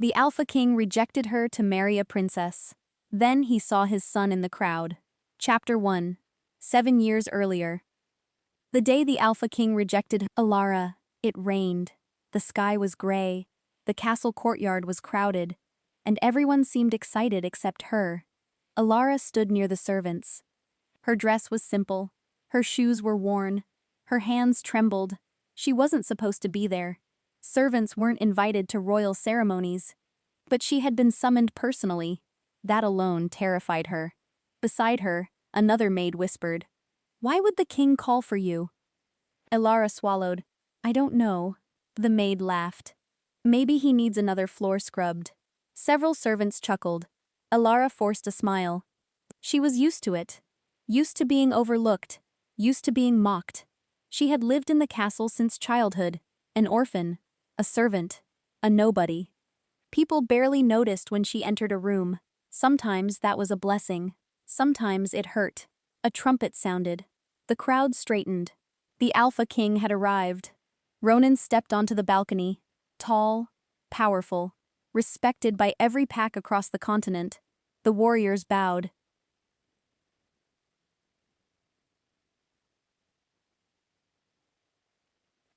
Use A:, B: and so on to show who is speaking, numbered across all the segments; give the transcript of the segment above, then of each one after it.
A: The Alpha King rejected her to marry a princess. Then he saw his son in the crowd. Chapter 1. 7 years earlier. The day the Alpha King rejected Alara, it rained. The sky was gray, the castle courtyard was crowded, and everyone seemed excited except her. Alara stood near the servants. Her dress was simple, her shoes were worn, her hands trembled. She wasn't supposed to be there. Servants weren't invited to royal ceremonies. But she had been summoned personally. That alone terrified her. Beside her, another maid whispered, "Why would the king call for you?" Alara swallowed. "I don't know." The maid laughed. "Maybe he needs another floor scrubbed." Several servants chuckled. Alara forced a smile. She was used to it. Used to being overlooked. Used to being mocked. She had lived in the castle since childhood. An orphan. A servant. A nobody. People barely noticed when she entered a room. Sometimes that was a blessing. Sometimes it hurt. A trumpet sounded. The crowd straightened. The Alpha King had arrived. Ronan stepped onto the balcony. Tall, powerful, respected by every pack across the continent. The warriors bowed.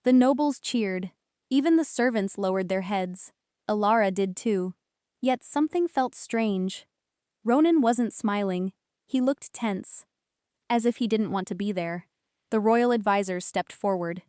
A: The nobles cheered. Even the servants lowered their heads. Alara did too. Yet something felt strange. Ronan wasn't smiling. He looked tense. As if he didn't want to be there. The royal advisors stepped forward.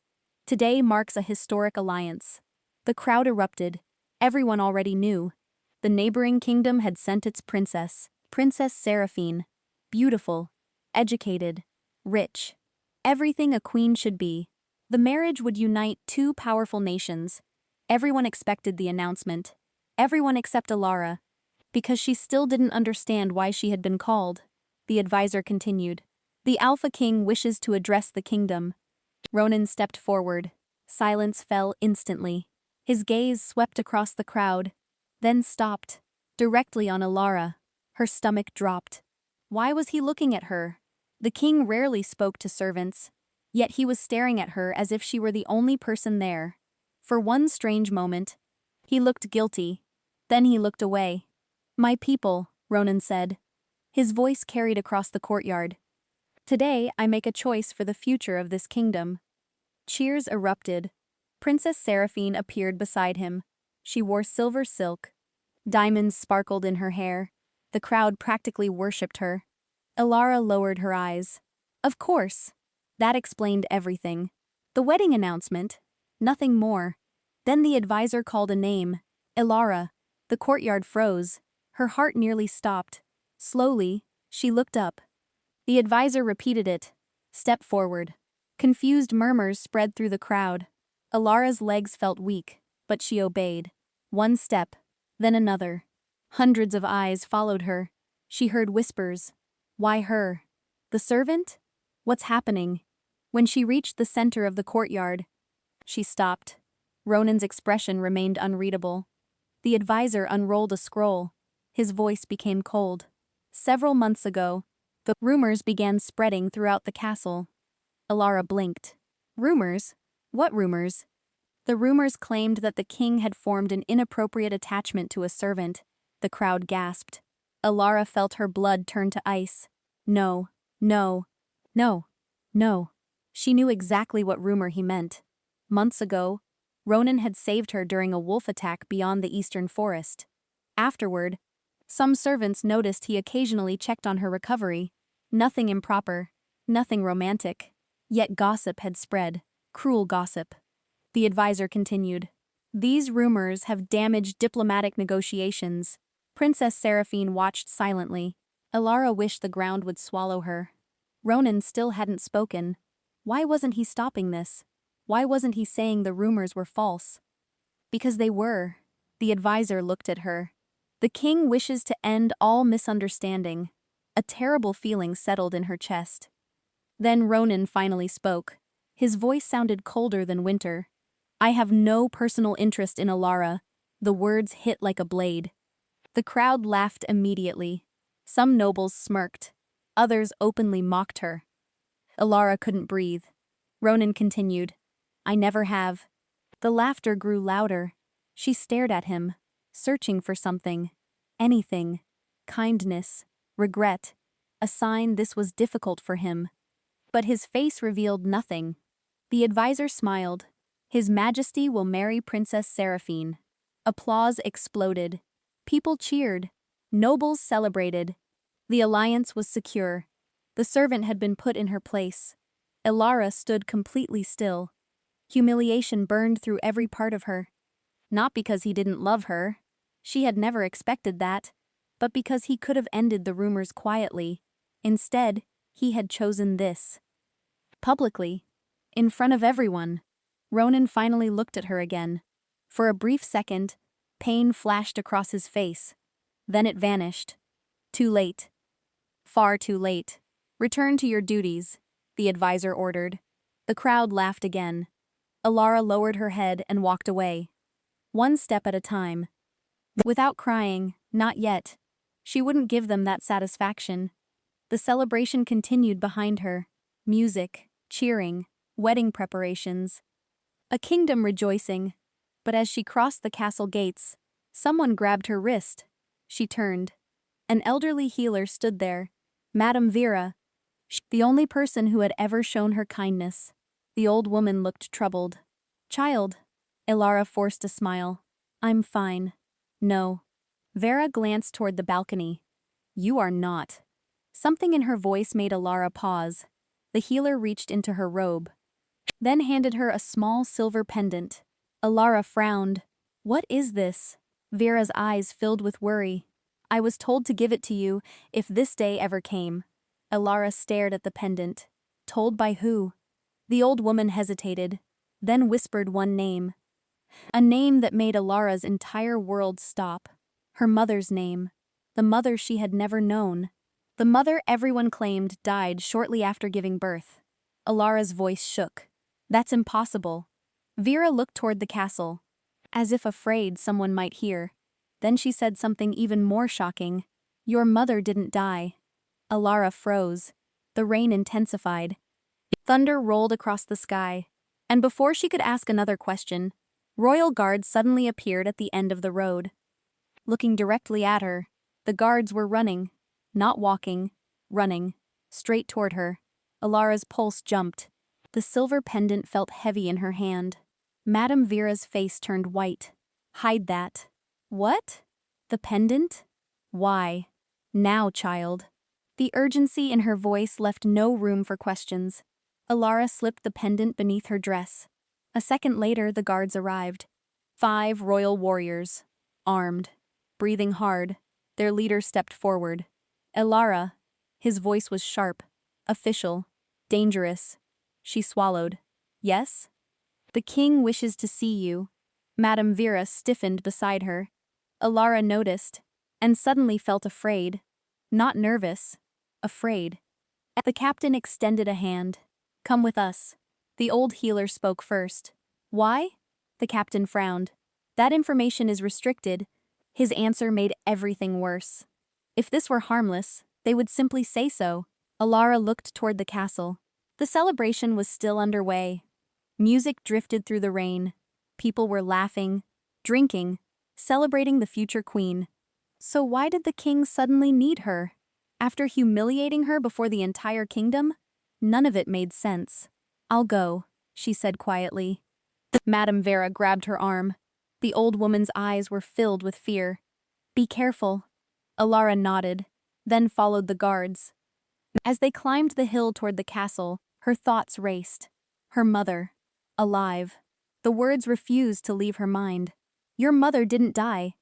A: Today marks a historic alliance. The crowd erupted. Everyone already knew. The neighboring kingdom had sent its princess, Princess Seraphine. Beautiful, educated, rich. Everything a queen should be. The marriage would unite two powerful nations. Everyone expected the announcement. Everyone except Alara. Because she still didn't understand why she had been called. The advisor continued. The Alpha King wishes to address the kingdom. Ronan stepped forward. Silence fell instantly. His gaze swept across the crowd, then stopped, directly on Alara. Her stomach dropped. Why was he looking at her? The king rarely spoke to servants, yet he was staring at her as if she were the only person there. For one strange moment, he looked guilty. Then he looked away. "My people," Ronan said. His voice carried across the courtyard. "Today I make a choice for the future of this kingdom." Cheers erupted. Princess Seraphine appeared beside him. She wore silver silk. Diamonds sparkled in her hair. The crowd practically worshipped her. Alara lowered her eyes. Of course. That explained everything. The wedding announcement. Nothing more. Then the advisor called a name. Alara. The courtyard froze. Her heart nearly stopped. Slowly, she looked up. The advisor repeated it. Step forward. Confused murmurs spread through the crowd. Alara's legs felt weak, but she obeyed. One step, then another. Hundreds of eyes followed her. She heard whispers. Why her? The servant? What's happening? When she reached the center of the courtyard, she stopped. Ronan's expression remained unreadable. The advisor unrolled a scroll. His voice became cold. Several months ago, the rumors began spreading throughout the castle. Alara blinked. Rumors? What rumors? The rumors claimed that the king had formed an inappropriate attachment to a servant. The crowd gasped. Alara felt her blood turn to ice. No, no, no, no. She knew exactly what rumor he meant. Months ago, Ronan had saved her during a wolf attack beyond the eastern forest. Afterward, some servants noticed he occasionally checked on her recovery. Nothing improper, nothing romantic. Yet gossip had spread. Cruel gossip. The advisor continued. These rumors have damaged diplomatic negotiations. Princess Seraphine watched silently. Alara wished the ground would swallow her. Ronan still hadn't spoken. Why wasn't he stopping this? Why wasn't he saying the rumors were false? Because they were. The advisor looked at her. The king wishes to end all misunderstanding. A terrible feeling settled in her chest. Then Ronan finally spoke. His voice sounded colder than winter. I have no personal interest in Alara. The words hit like a blade. The crowd laughed immediately. Some nobles smirked. Others openly mocked her. Alara couldn't breathe. Ronan continued. I never have. The laughter grew louder. She stared at him. searching for something. Anything. Kindness. Regret. A sign this was difficult for him. But his face revealed nothing. The advisor smiled. His Majesty will marry Princess Seraphine. Applause exploded. People cheered. Nobles celebrated. The alliance was secure. The servant had been put in her place. Elara stood completely still. Humiliation burned through every part of her. Not because he didn't love her. She had never expected that. But because he could have ended the rumors quietly. Instead, he had chosen this. Publicly. In front of everyone. Ronan finally looked at her again. For a brief second, pain flashed across his face. Then it vanished. Too late. Far too late. Return to your duties, the advisor ordered. The crowd laughed again. Elara lowered her head and walked away. One step at a time. Without crying, not yet. She wouldn't give them that satisfaction. The celebration continued behind her. Music, cheering, wedding preparations. A kingdom rejoicing. But as she crossed the castle gates, someone grabbed her wrist. She turned. An elderly healer stood there. Madame Vera. The only person who had ever shown her kindness. The old woman looked troubled. Child. Elara forced a smile. I'm fine. No. Vera glanced toward the balcony. You are not. Something in her voice made Elara pause. The healer reached into her robe. Then handed her a small silver pendant. Elara frowned. What is this? Vera's eyes filled with worry. I was told to give it to you if this day ever came. Elara stared at the pendant. Told by who? The old woman hesitated, then whispered one name. A name that made Elara's entire world stop. Her mother's name. The mother she had never known. The mother everyone claimed died shortly after giving birth. Elara's voice shook. That's impossible. Vera looked toward the castle, as if afraid someone might hear. Then she said something even more shocking. Your mother didn't die. Elara froze. The rain intensified. Thunder rolled across the sky. And before she could ask another question, royal guards suddenly appeared at the end of the road. Looking directly at her, the guards were running. Not walking, running. Straight toward her. Elara's pulse jumped. The silver pendant felt heavy in her hand. Madame Vera's face turned white. Hide that. What? The pendant? Why? Now, child. The urgency in her voice left no room for questions. Elara slipped the pendant beneath her dress. A second later, the guards arrived. 5 royal warriors. Armed. Breathing hard. Their leader stepped forward. Elara. His voice was sharp. Official. Dangerous. She swallowed. Yes? The king wishes to see you. Madame Vera stiffened beside her. Elara noticed, and suddenly felt afraid. Not nervous. Afraid. The captain extended a hand. Come with us. The old healer spoke first. Why? The captain frowned. That information is restricted. His answer made everything worse. If this were harmless, they would simply say so. Elara looked toward the castle. The celebration was still underway. Music drifted through the rain. People were laughing, drinking, celebrating the future queen. So why did the king suddenly need her? After humiliating her before the entire kingdom? None of it made sense. I'll go, she said quietly. Madame Vera grabbed her arm. The old woman's eyes were filled with fear. Be careful. Elara nodded, then followed the guards. As they climbed the hill toward the castle, her thoughts raced. Her mother. Alive. The words refused to leave her mind. Your mother didn't die.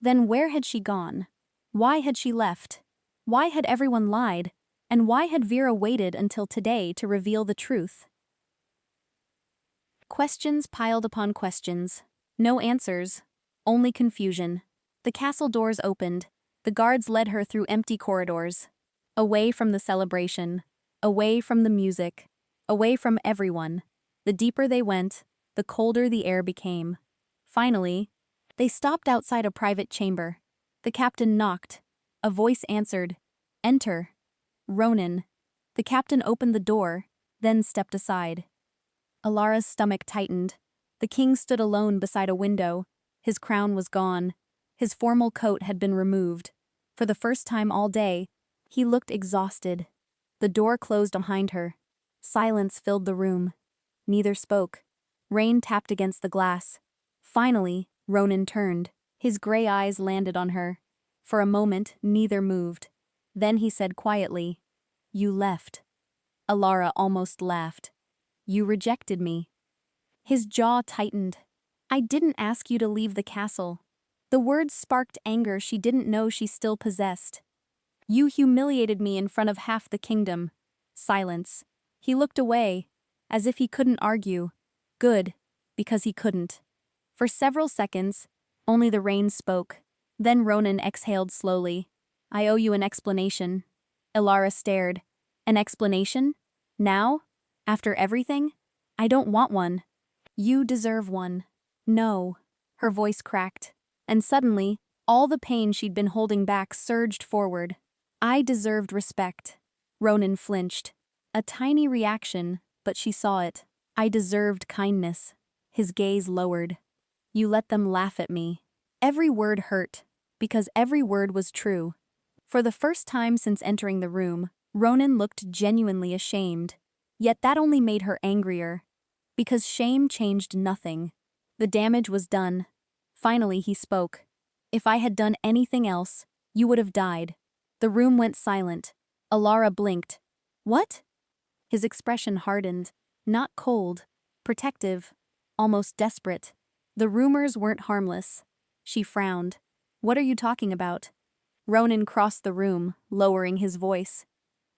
A: Then where had she gone? Why had she left? Why had everyone lied? And why had Vera waited until today to reveal the truth? Questions piled upon questions. No answers. Only confusion. The castle doors opened. The guards led her through empty corridors. Away from the celebration. Away from the music. Away from everyone. The deeper they went, the colder the air became. Finally, they stopped outside a private chamber. The captain knocked. A voice answered. Enter. Ronan. The captain opened the door, then stepped aside. Elara's stomach tightened. The king stood alone beside a window. His crown was gone. His formal coat had been removed. For the first time all day, he looked exhausted. The door closed behind her. Silence filled the room. Neither spoke. Rain tapped against the glass. Finally, Ronan turned. His gray eyes landed on her. For a moment, neither moved. Then he said quietly, "You left." Alara almost laughed. "You rejected me." His jaw tightened. "I didn't ask you to leave the castle." The words sparked anger she didn't know she still possessed. "You humiliated me in front of half the kingdom." Silence. He looked away, as if he couldn't argue. Good, because he couldn't. For several seconds, only the rain spoke. Then Ronan exhaled slowly. "I owe you an explanation." Alara stared. "An explanation? Now? After everything? I don't want one." "You deserve one." "No." Her voice cracked. And suddenly, all the pain she'd been holding back surged forward. "I deserved respect." Ronan flinched. A tiny reaction, but she saw it. "I deserved kindness." His gaze lowered. "You let them laugh at me." Every word hurt, because every word was true. For the first time since entering the room, Ronan looked genuinely ashamed. Yet that only made her angrier. Because shame changed nothing. The damage was done. Finally he spoke. "If I had done anything else, you would have died." The room went silent. Alara blinked. "What?" His expression hardened. Not cold. Protective. Almost desperate. "The rumors weren't harmless." She frowned. "What are you talking about?" Ronan crossed the room, lowering his voice.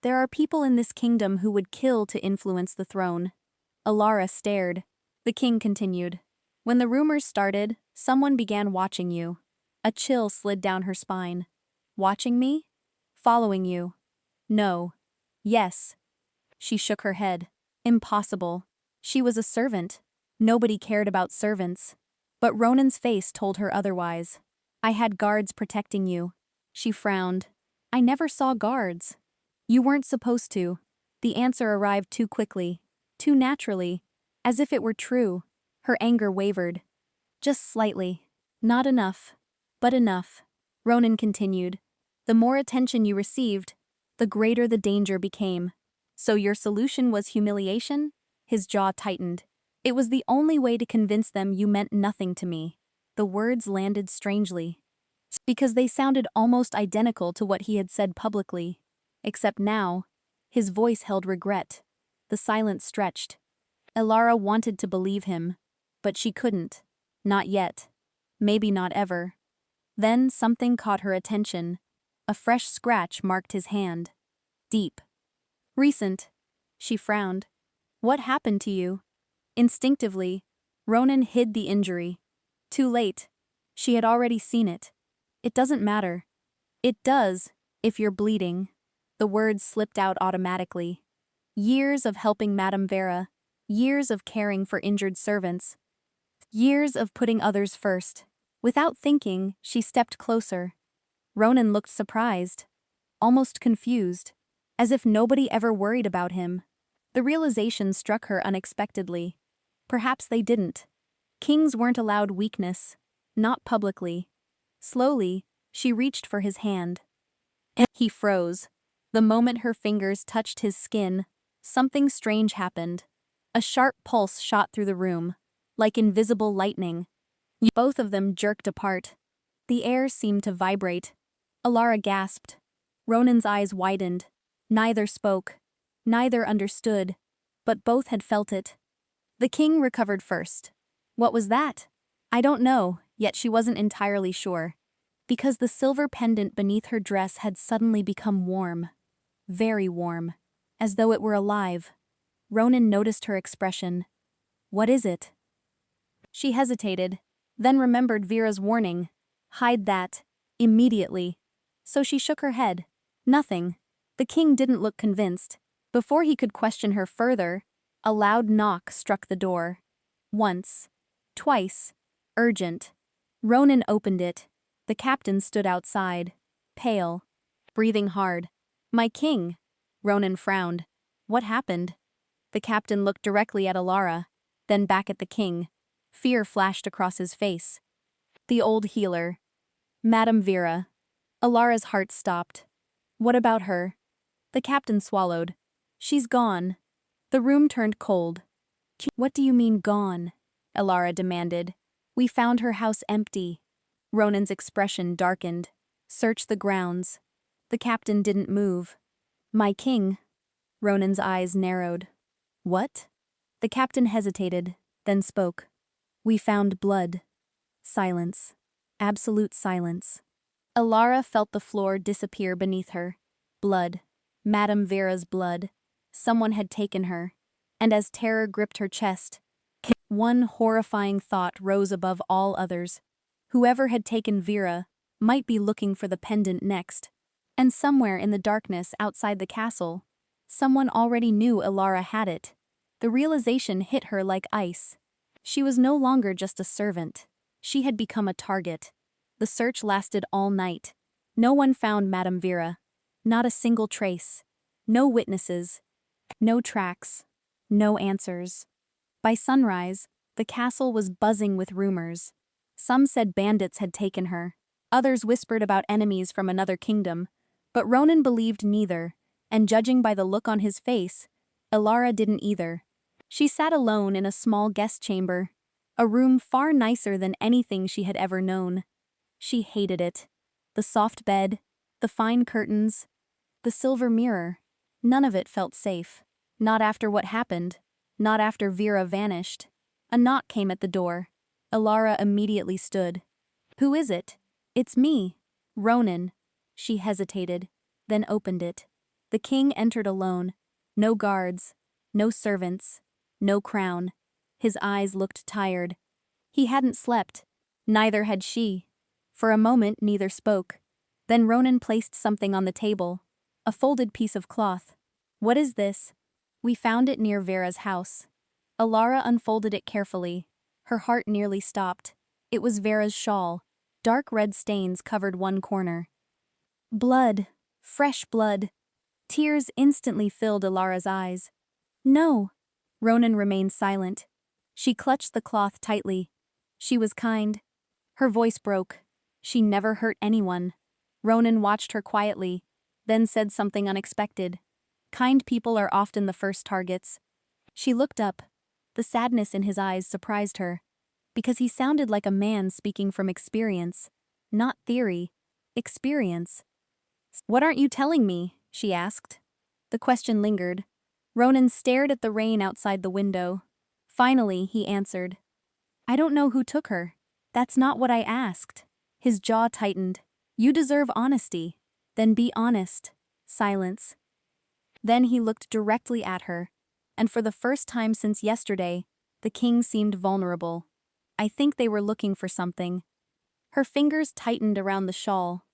A: "There are people in this kingdom who would kill to influence the throne." Alara stared. The king continued. "When the rumors started, someone began watching you." A chill slid down her spine. "Watching me? Following you?" "No." "Yes." She shook her head. "Impossible. She was a servant. Nobody cared about servants." But Ronan's face told her otherwise. "I had guards protecting you." She frowned. "I never saw guards." "You weren't supposed to." The answer arrived too quickly, too naturally, as if it were true. Her anger wavered. "Just slightly. Not enough. But enough." Ronan continued. "The more attention you received, the greater the danger became." "So your solution was humiliation?" His jaw tightened. "It was the only way to convince them you meant nothing to me." The words landed strangely. Because they sounded almost identical to what he had said publicly. Except now, his voice held regret. The silence stretched. Alara wanted to believe him, but she couldn't. Not yet. Maybe not ever. Then something caught her attention. A fresh scratch marked his hand. Deep. "Recent." She frowned. "What happened to you?" Instinctively, Ronan hid the injury. Too late. She had already seen it. "It doesn't matter." "It does, if you're bleeding." The words slipped out automatically. Years of helping Madame Vera. Years of caring for injured servants. Years of putting others first. Without thinking, she stepped closer. Ronan looked surprised. Almost confused. As if nobody ever worried about him. The realization struck her unexpectedly. Perhaps they didn't. Kings weren't allowed weakness. Not publicly. Slowly, she reached for his hand. He froze. The moment her fingers touched his skin, something strange happened. A sharp pulse shot through the room, like invisible lightning. Both of them jerked apart. The air seemed to vibrate. Alara gasped. Ronan's eyes widened. Neither spoke. Neither understood. But both had felt it. The king recovered first. What was that? I don't know, yet she wasn't entirely sure. Because the silver pendant beneath her dress had suddenly become warm. Very warm. As though it were alive. Ronan noticed her expression. "What is it?" She hesitated, then remembered Vera's warning. Hide that. Immediately. So she shook her head. Nothing. The king didn't look convinced. Before he could question her further, a loud knock struck the door. Once. Twice. Urgent. Ronan opened it. The captain stood outside. Pale. Breathing hard. "My king." Ronan frowned. "What happened?" The captain looked directly at Alara, then back at the king. Fear flashed across his face. "The old healer." Madame Vera. Alara's heart stopped. What about her? The captain swallowed. She's gone. The room turned cold. What do you mean gone? Alara demanded. We found her house empty. Ronan's expression darkened. Search the grounds. The captain didn't move. My king. Ronan's eyes narrowed. What? The captain hesitated, then spoke. We found blood. Silence. Absolute silence. Alara felt the floor disappear beneath her. Blood. Madame Vera's blood. Someone had taken her. And as terror gripped her chest, one horrifying thought rose above all others. Whoever had taken Vera might be looking for the pendant next. And somewhere in the darkness outside the castle, someone already knew Alara had it. The realization hit her like ice. She was no longer just a servant. She had become a target. The search lasted all night. No one found Madame Vera. Not a single trace. No witnesses. No tracks. No answers. By sunrise, the castle was buzzing with rumors. Some said bandits had taken her. Others whispered about enemies from another kingdom. But Ronan believed neither, and judging by the look on his face, Alara didn't either. She sat alone in a small guest chamber, a room far nicer than anything she had ever known. She hated it. The soft bed, the fine curtains, the silver mirror. None of it felt safe. Not after what happened. Not after Vera vanished. A knock came at the door. Alara immediately stood. Who is it? It's me. Ronan. She hesitated, then opened it. The king entered alone. No guards. No servants. No crown. His eyes looked tired. He hadn't slept. Neither had she. For a moment neither spoke. Then Ronan placed something on the table. A folded piece of cloth. What is this? We found it near Vera's house. Alara unfolded it carefully. Her heart nearly stopped. It was Vera's shawl. Dark red stains covered one corner. Blood. Fresh blood. Tears instantly filled Alara's eyes. No. Ronan remained silent. She clutched the cloth tightly. She was kind. Her voice broke. She never hurt anyone. Ronan watched her quietly, then said something unexpected. Kind people are often the first targets. She looked up. The sadness in his eyes surprised her, because he sounded like a man speaking from experience. Not theory. Experience. What aren't you telling me? She asked. The question lingered. Ronan stared at the rain outside the window. Finally, he answered. I don't know who took her. That's not what I asked. His jaw tightened. You deserve honesty. Then be honest. Silence. Then he looked directly at her, and for the first time since yesterday, the king seemed vulnerable. I think they were looking for something. Her fingers tightened around the shawl.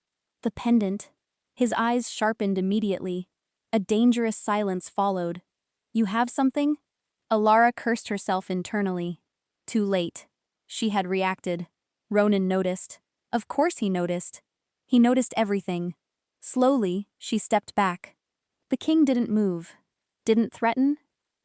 A: The pendant. His eyes sharpened immediately. A dangerous silence followed. You have something? Alara cursed herself internally. Too late. She had reacted. Ronan noticed. Of course he noticed. He noticed everything. Slowly, she stepped back. The king didn't move. Didn't threaten.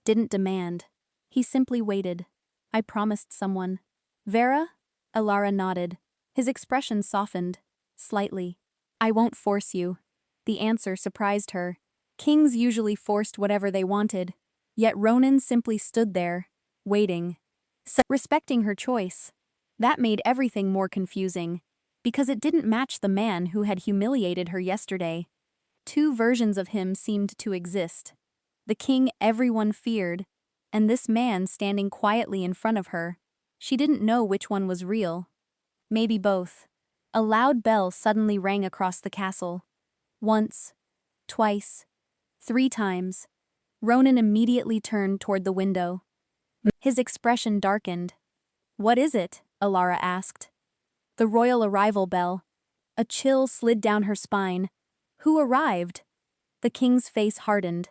A: Didn't demand. He simply waited. I promised someone. Vera? Alara nodded. His expression softened. Slightly. I won't force you. The answer surprised her. Kings usually forced whatever they wanted. Yet Ronan simply stood there, waiting. Respecting her choice. That made everything more confusing, because it didn't match the man who had humiliated her yesterday. Two versions of him seemed to exist. The king everyone feared, and this man standing quietly in front of her. She didn't know which one was real. Maybe both. A loud bell suddenly rang across the castle. Once, twice, 3 times. Ronan immediately turned toward the window. His expression darkened. What is it? Alara asked. The royal arrival bell. A chill slid down her spine. Who arrived? The king's face hardened.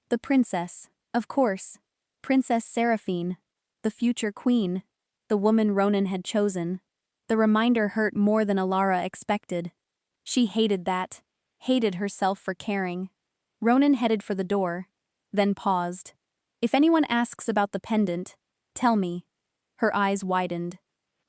A: The princess, of course. Princess Seraphine. The future queen. The woman Ronan had chosen. The reminder hurt more than Alara expected. She hated that. Hated herself for caring. Ronan headed for the door, then paused. If anyone asks about the pendant, tell me. Her eyes widened.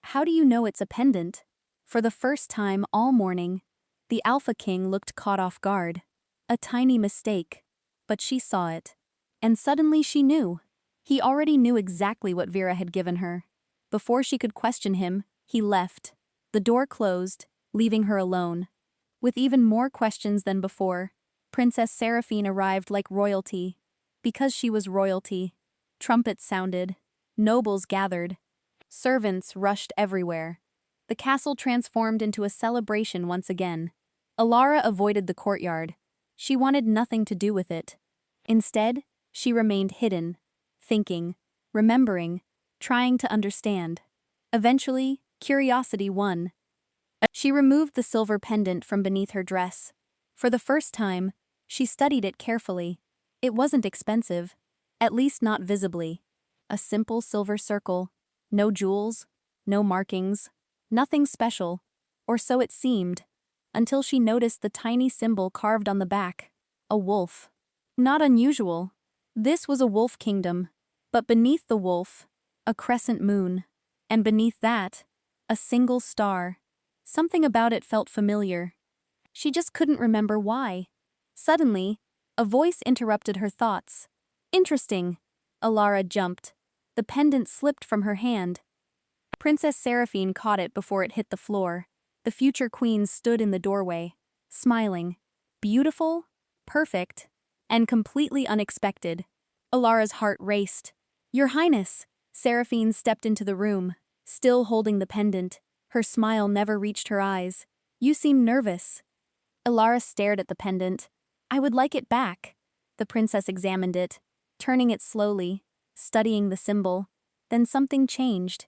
A: How do you know it's a pendant? For the first time all morning, the Alpha King looked caught off guard. A tiny mistake. But she saw it. And suddenly she knew. He already knew exactly what Vera had given her. Before she could question him, he left. The door closed, leaving her alone. With even more questions than before, Princess Seraphine arrived like royalty. Because she was royalty. Trumpets sounded. Nobles gathered. Servants rushed everywhere. The castle transformed into a celebration once again. Alara avoided the courtyard. She wanted nothing to do with it. Instead, she remained hidden, thinking, remembering, trying to understand. Eventually, curiosity won. She removed the silver pendant from beneath her dress. For the first time, she studied it carefully. It wasn't expensive, at least not visibly. A simple silver circle, no jewels, no markings, nothing special, or so it seemed, until she noticed the tiny symbol carved on the back, a wolf. Not unusual. This was a wolf kingdom, but beneath the wolf, a crescent moon, and beneath that, a single star. Something about it felt familiar. She just couldn't remember why. Suddenly, a voice interrupted her thoughts. Interesting. Alara jumped. The pendant slipped from her hand. Princess Seraphine caught it before it hit the floor. The future queen stood in the doorway, smiling. Beautiful, perfect, and completely unexpected. Alara's heart raced. Your Highness! Seraphine stepped into the room, still holding the pendant. Her smile never reached her eyes. You seem nervous. Alara stared at the pendant. I would like it back. The princess examined it, turning it slowly, studying the symbol. Then something changed.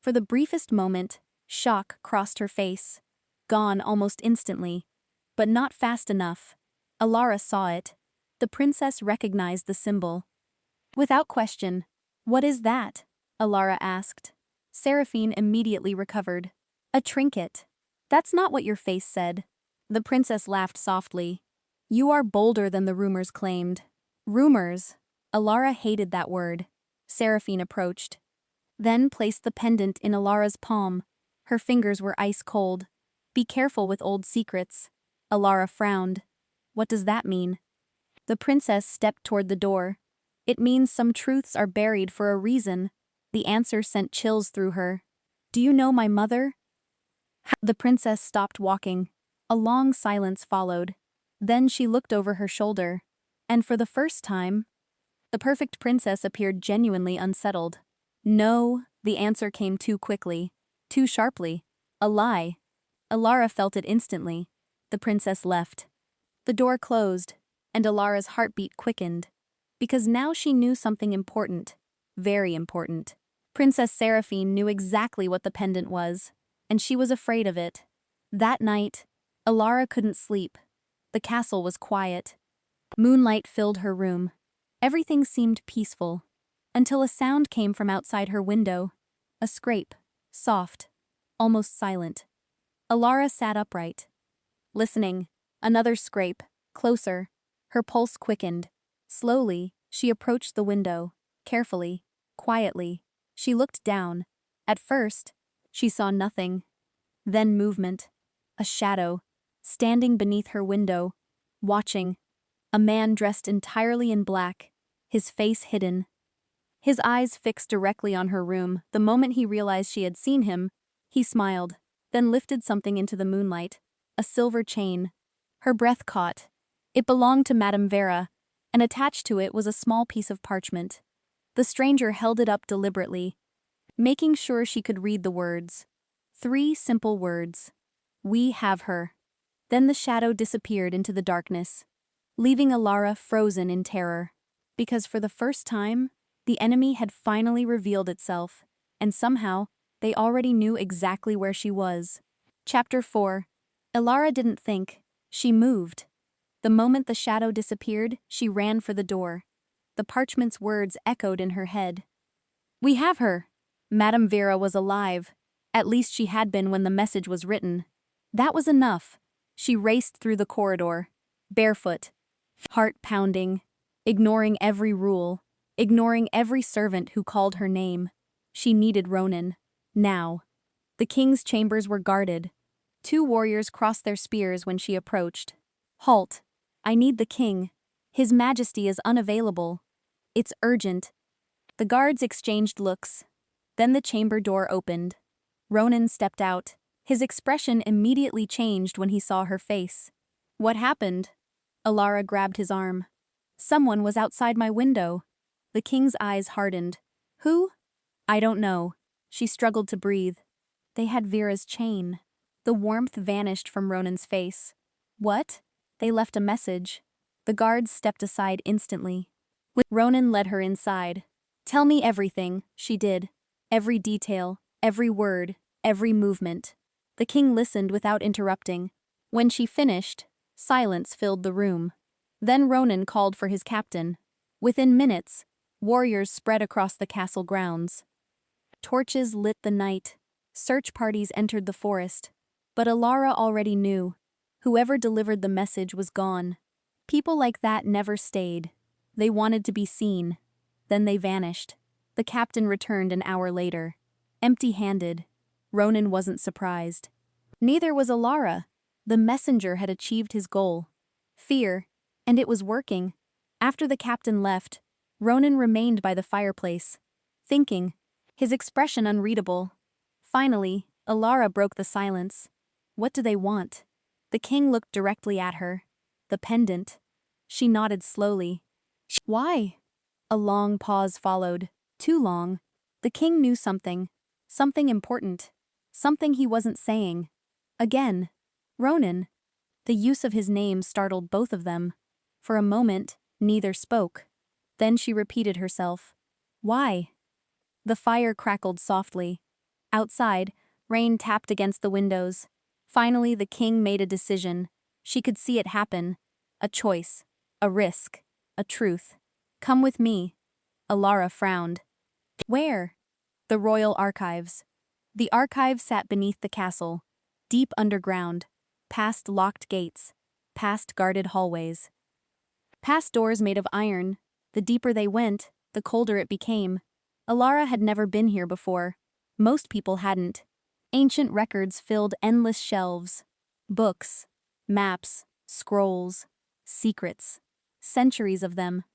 A: For the briefest moment, shock crossed her face. Gone almost instantly. But not fast enough. Alara saw it. The princess recognized the symbol. Without question, what is that? Alara asked. Seraphine immediately recovered. A trinket. That's not what your face said. The princess laughed softly. You are bolder than the rumors claimed. Rumors. Alara hated that word. Seraphine approached. Then placed the pendant in Alara's palm. Her fingers were ice cold. Be careful with old secrets. Alara frowned. What does that mean? The princess stepped toward the door. It means some truths are buried for a reason. The answer sent chills through her. Do you know my mother? The princess stopped walking. A long silence followed. Then she looked over her shoulder. And for the first time, the perfect princess appeared genuinely unsettled. No, the answer came too quickly, too sharply. A lie. Alara felt it instantly. The princess left. The door closed, and Alara's heartbeat quickened. Because now she knew something important. Very important. Princess Seraphine knew exactly what the pendant was, and she was afraid of it. That night, Alara couldn't sleep. The castle was quiet. Moonlight filled her room. Everything seemed peaceful. Until a sound came from outside her window. A scrape. Soft. Almost silent. Alara sat upright. Listening. Another scrape. Closer. Her pulse quickened. Slowly, she approached the window. Carefully. Quietly. She looked down. At first, she saw nothing. Then movement. A shadow. Standing beneath her window. Watching. A man dressed entirely in black. His face hidden. His eyes fixed directly on her room. The moment he realized she had seen him, he smiled, then lifted something into the moonlight. A silver chain. Her breath caught. It belonged to Madame Vera, and attached to it was a small piece of parchment. The stranger held it up deliberately, making sure she could read the words. 3 simple words. We have her. Then the shadow disappeared into the darkness, leaving Alara frozen in terror. Because for the first time, the enemy had finally revealed itself, and somehow, they already knew exactly where she was. Chapter 4. Alara didn't think. She moved. The moment the shadow disappeared, she ran for the door. The parchment's words echoed in her head. We have her! Madame Vera was alive. At least she had been when the message was written. That was enough. She raced through the corridor, barefoot, heart pounding, ignoring every rule, ignoring every servant who called her name. She needed Ronan. Now. The king's chambers were guarded. Two warriors crossed their spears when she approached. Halt! I need the king. His Majesty is unavailable. It's urgent. The guards exchanged looks. Then the chamber door opened. Ronan stepped out. His expression immediately changed when he saw her face. What happened? Alara grabbed his arm. Someone was outside my window. The king's eyes hardened. Who? I don't know. She struggled to breathe. They had Vera's chain. The warmth vanished from Ronan's face. What? They left a message. The guards stepped aside instantly. Ronan led her inside. Tell me everything, she did. Every detail, every word, every movement. The king listened without interrupting. When she finished, silence filled the room. Then Ronan called for his captain. Within minutes, warriors spread across the castle grounds. Torches lit the night. Search parties entered the forest. But Alara already knew. Whoever delivered the message was gone. People like that never stayed. They wanted to be seen. Then they vanished. The captain returned an hour later. Empty-handed. Ronan wasn't surprised. Neither was Alara. The messenger had achieved his goal. Fear. And it was working. After the captain left, Ronan remained by the fireplace. Thinking. His expression unreadable. Finally, Alara broke the silence. What do they want? The king looked directly at her. The pendant. She nodded slowly. Why? A long pause followed. Too long. The king knew something. Something important. Something he wasn't saying. Again. Ronan. The use of his name startled both of them. For a moment, neither spoke. Then she repeated herself. Why? The fire crackled softly. Outside, rain tapped against the windows. Finally, the king made a decision. She could see it happen. A choice. A risk. A truth. Come with me. Alara frowned. Where? The royal archives. The archives sat beneath the castle. Deep underground. Past locked gates. Past guarded hallways. Past doors made of iron. The deeper they went, the colder it became. Alara had never been here before. Most people hadn't. Ancient records filled endless shelves. Books. Maps. Scrolls. Secrets. Centuries of them.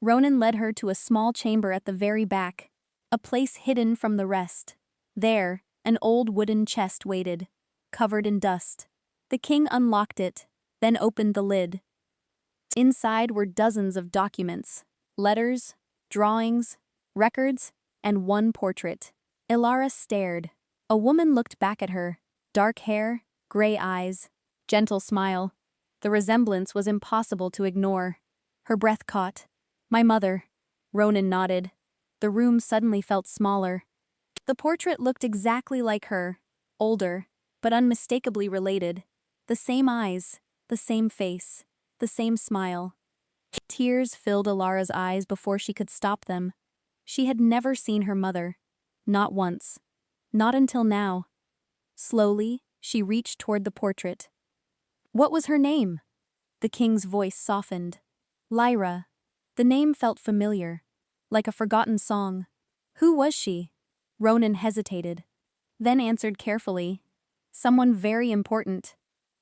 A: Ronan led her to a small chamber at the very back. A place hidden from the rest. There, an old wooden chest waited. Covered in dust. The king unlocked it, then opened the lid. Inside were dozens of documents. Letters, drawings, records, and one portrait. Alara stared. A woman looked back at her. Dark hair, gray eyes, gentle smile. The resemblance was impossible to ignore. Her breath caught. My mother. Ronan nodded. The room suddenly felt smaller. The portrait looked exactly like her. Older, but unmistakably related. The same eyes, the same face, the same smile. Tears filled Alara's eyes before she could stop them. She had never seen her mother. Not once. Not until now. Slowly, she reached toward the portrait. What was her name? The king's voice softened. Lyra. The name felt familiar, like a forgotten song. Who was she? Ronan hesitated, then answered carefully. Someone very important.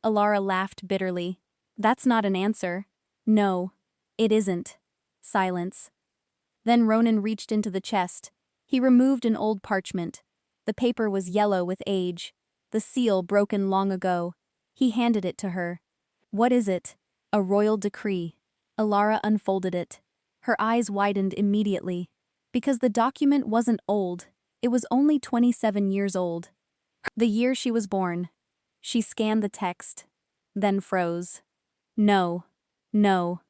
A: Alara laughed bitterly. That's not an answer. No, it isn't. Silence. Then Ronan reached into the chest. He removed an old parchment. The paper was yellow with age, the seal broken long ago. He handed it to her. What is it? A royal decree. Alara unfolded it. Her eyes widened immediately. Because the document wasn't old, it was only 27 years old. The year she was born. She scanned the text, then froze. No, no,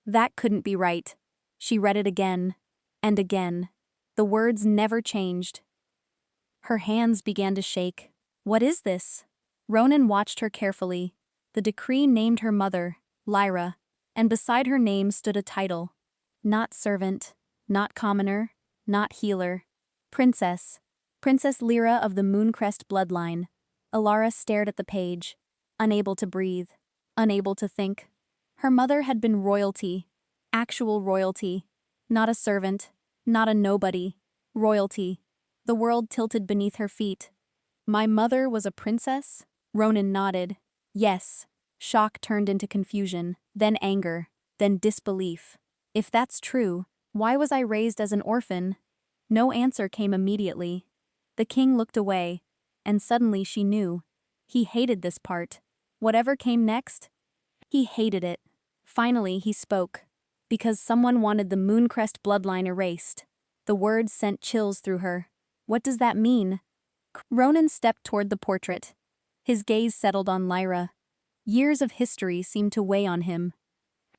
A: that couldn't be right. She read it again, and again. The words never changed. Her hands began to shake. What is this? Ronan watched her carefully. The decree named her mother, Lyra, and beside her name stood a title. Not servant, not commoner, not healer. Princess. Princess Lyra of the Mooncrest bloodline. Alara stared at the page, unable to breathe, unable to think. Her mother had been royalty, actual royalty. Not a servant, not a nobody. Royalty. The world tilted beneath her feet. My mother was a princess? Ronan nodded. Yes. Shock turned into confusion, then anger, then disbelief. If that's true, why was I raised as an orphan? No answer came immediately. The king looked away, and suddenly she knew. He hated this part. Whatever came next, he hated it. Finally, he spoke. Because someone wanted the Mooncrest bloodline erased. The words sent chills through her. What does that mean? Ronan stepped toward the portrait. His gaze settled on Lyra. Years of history seemed to weigh on him.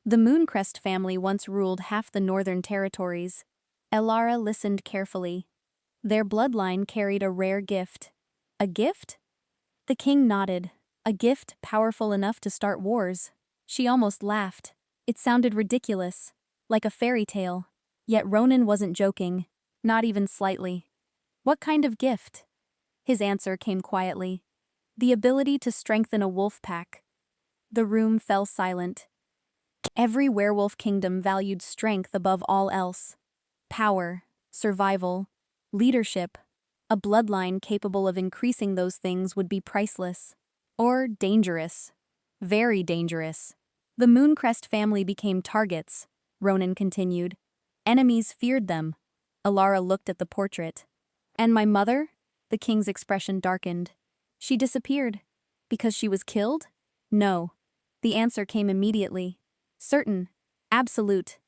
A: The Mooncrest family once ruled half the northern territories. Elara listened carefully. Their bloodline carried a rare gift. A gift? The king nodded. A gift powerful enough to start wars. She almost laughed. It sounded ridiculous, like a fairy tale. Yet Ronan wasn't joking, not even slightly. What kind of gift? His answer came quietly. The ability to strengthen a wolf pack. The room fell silent. Every werewolf kingdom valued strength above all else. Power, survival, leadership. A bloodline capable of increasing those things would be priceless. Or dangerous. Very dangerous. The Mooncrest family became targets, Ronan continued. Enemies feared them. Elara looked at the portrait. And my mother? The king's expression darkened. She disappeared. Because she was killed? No. The answer came immediately. Certain. Absolute.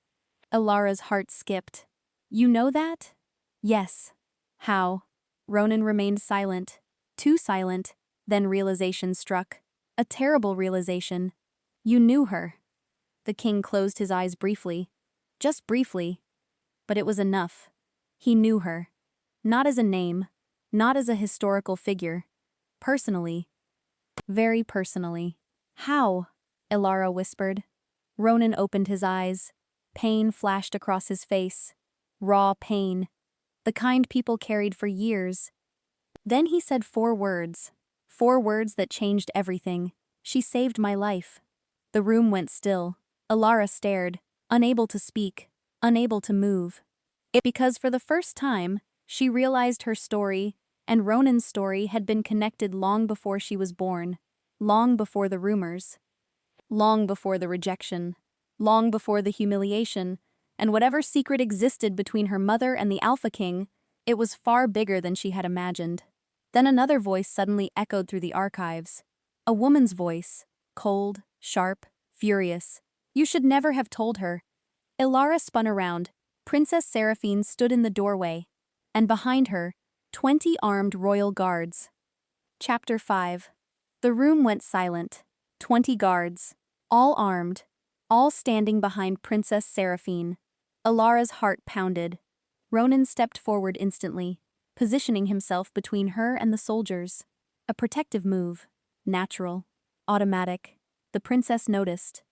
A: Elara's heart skipped. You know that? Yes. How? Ronan remained silent. Too silent. Then realization struck. A terrible realization. You knew her. The king closed his eyes briefly. Just briefly. But it was enough. He knew her. Not as a name. Not as a historical figure. Personally. Very personally. How? Elara whispered. Ronan opened his eyes. Pain flashed across his face. Raw pain. The kind people carried for years. Then he said 4 words. 4 words that changed everything. She saved my life. The room went still. Elara stared, unable to speak, unable to move. Because for the first time, she realized her story, and Ronan's story had been connected long before she was born, long before the rumors, long before the rejection, long before the humiliation, and whatever secret existed between her mother and the Alpha King, it was far bigger than she had imagined. Then another voice suddenly echoed through the archives. A woman's voice, cold, sharp, furious. You should never have told her. Elara spun around. Princess Seraphine stood in the doorway, and behind her, 20 armed royal guards. Chapter 5. The room went silent. 20 guards, all armed, all standing behind Princess Seraphine. Elara's heart pounded. Ronan stepped forward instantly, positioning himself between her and the soldiers. A protective move. Natural. Automatic. The princess noticed.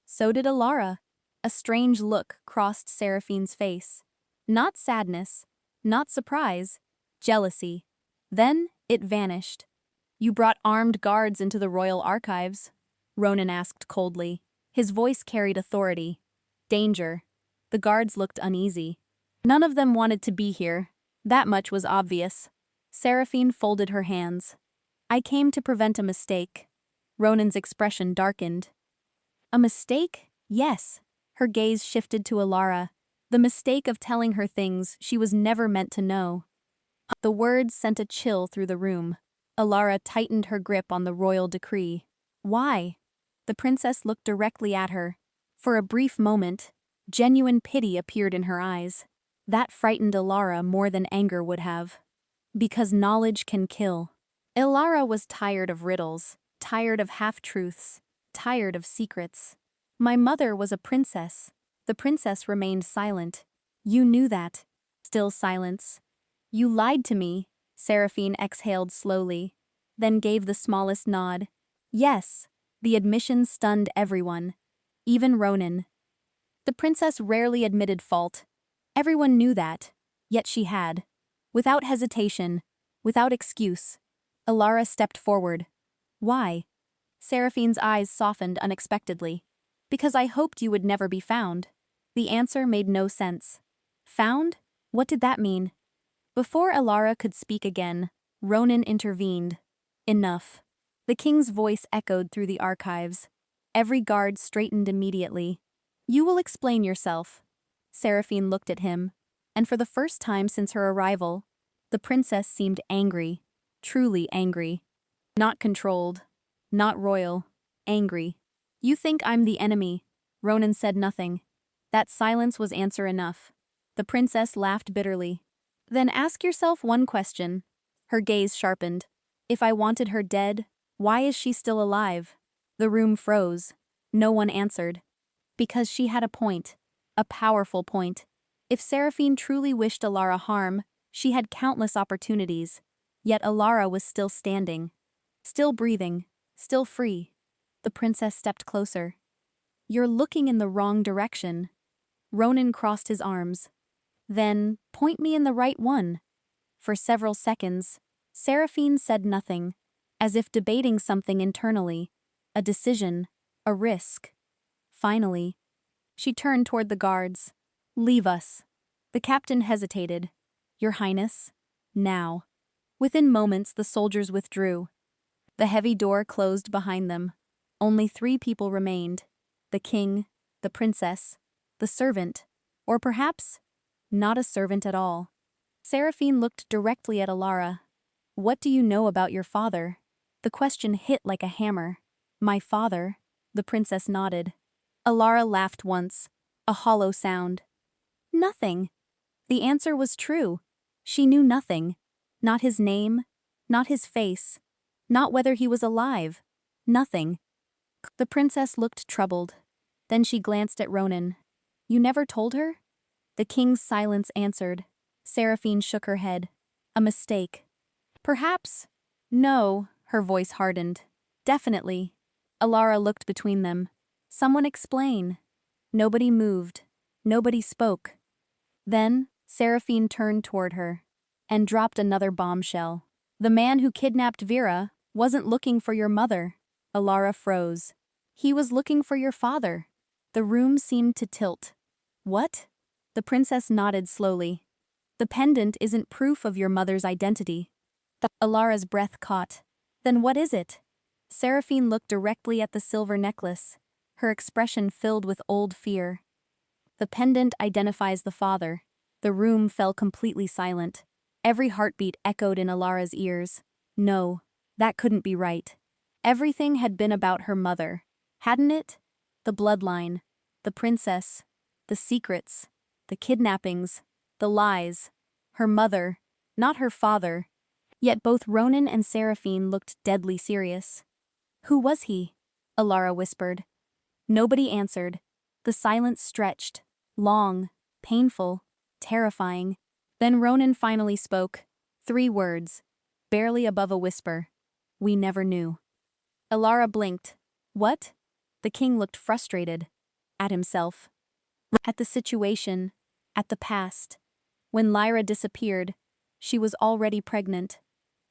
A: So did Elara. A strange look crossed Seraphine's face. Not sadness, not surprise, jealousy. Then it vanished. You brought armed guards into the royal archives? Ronan asked coldly. His voice carried authority. Danger. The guards looked uneasy. None of them wanted to be here. That much was obvious. Seraphine folded her hands. I came to prevent a mistake. Ronan's expression darkened. A mistake? Yes. Her gaze shifted to Elara. The mistake of telling her things she was never meant to know. The words sent a chill through the room. Elara tightened her grip on the royal decree. Why? The princess looked directly at her. For a brief moment, genuine pity appeared in her eyes. That frightened Elara more than anger would have. Because knowledge can kill. Elara was tired of riddles, tired of half-truths, tired of secrets. My mother was a princess. The princess remained silent. You knew that. Still silence. You lied to me. Seraphine exhaled slowly, then gave the smallest nod. Yes. The admission stunned everyone. Even Ronan. The princess rarely admitted fault. Everyone knew that. Yet she had. Without hesitation, without excuse. Elara stepped forward. Why? Seraphine's eyes softened unexpectedly. Because I hoped you would never be found. The answer made no sense. Found? What did that mean? Before Elara could speak again, Ronan intervened. Enough. The king's voice echoed through the archives. Every guard straightened immediately. You will explain yourself. Seraphine looked at him, and for the first time since her arrival, the princess seemed angry, truly angry. Not controlled, not royal, angry. You think I'm the enemy. Ronan said nothing. That silence was answer enough. The princess laughed bitterly. Then ask yourself one question. Her gaze sharpened. If I wanted her dead, why is she still alive? The room froze. No one answered. Because she had a point. A powerful point. If Seraphine truly wished Alara harm, she had countless opportunities. Yet Alara was still standing. Still breathing. Still free. The princess stepped closer. You're looking in the wrong direction. Ronan crossed his arms. Then, point me in the right one. For several seconds, Seraphine said nothing, as if debating something internally. A decision. A risk. Finally, she turned toward the guards. Leave us. The captain hesitated. Your Highness, now. Within moments, the soldiers withdrew. The heavy door closed behind them. Only 3 people remained. The king, the princess, the servant, or perhaps not a servant at all. Seraphine looked directly at Alara. What do you know about your father? The question hit like a hammer. My father? The princess nodded. Alara laughed once, a hollow sound. Nothing. The answer was true. She knew nothing. Not his name, not his face, not whether he was alive. Nothing. The princess looked troubled. Then she glanced at Ronan. You never told her? The king's silence answered. Seraphine shook her head. A mistake. Perhaps. No, her voice hardened. Definitely. Alara looked between them. Someone explain. Nobody moved. Nobody spoke. Then, Seraphine turned toward her and dropped another bombshell. The man who kidnapped Vera wasn't looking for your mother. Alara froze. He was looking for your father. The room seemed to tilt. What? The princess nodded slowly. The pendant isn't proof of your mother's identity. Alara's breath caught. Then what is it? Seraphine looked directly at the silver necklace, her expression filled with old fear. The pendant identifies the father. The room fell completely silent. Every heartbeat echoed in Alara's ears. No, that couldn't be right. Everything had been about her mother, hadn't it? The bloodline, the princess, the secrets, the kidnappings, the lies. Her mother, not her father. Yet both Ronan and Seraphine looked deadly serious. Who was he? Alara whispered. Nobody answered. The silence stretched. Long, painful, terrifying. Then Ronan finally spoke. 3 words, barely above a whisper. We never knew. Alara blinked. What? The king looked frustrated. At himself. At the situation. At the past. When Lyra disappeared, she was already pregnant.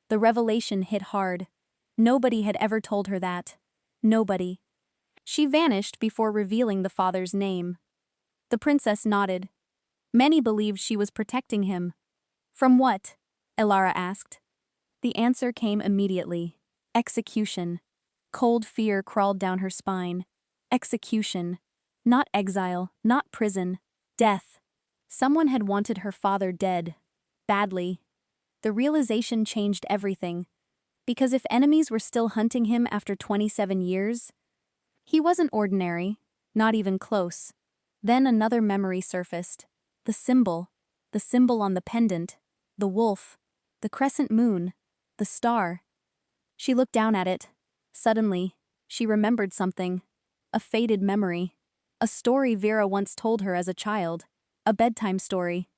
A: The revelation hit hard. Nobody had ever told her that. Nobody. She vanished before revealing the father's name. The princess nodded. Many believed she was protecting him. From what? Alara asked. The answer came immediately. Execution. Cold fear crawled down her spine. Execution. Not exile, not prison. Death. Someone had wanted her father dead. Badly. The realization changed everything. Because if enemies were still hunting him after 27 years, he wasn't ordinary, not even close. Then another memory surfaced. The symbol on the pendant, the wolf, the crescent moon, the star. She looked down at it. Suddenly, she remembered something. A faded memory. A story Vera once told her as a child. A bedtime story.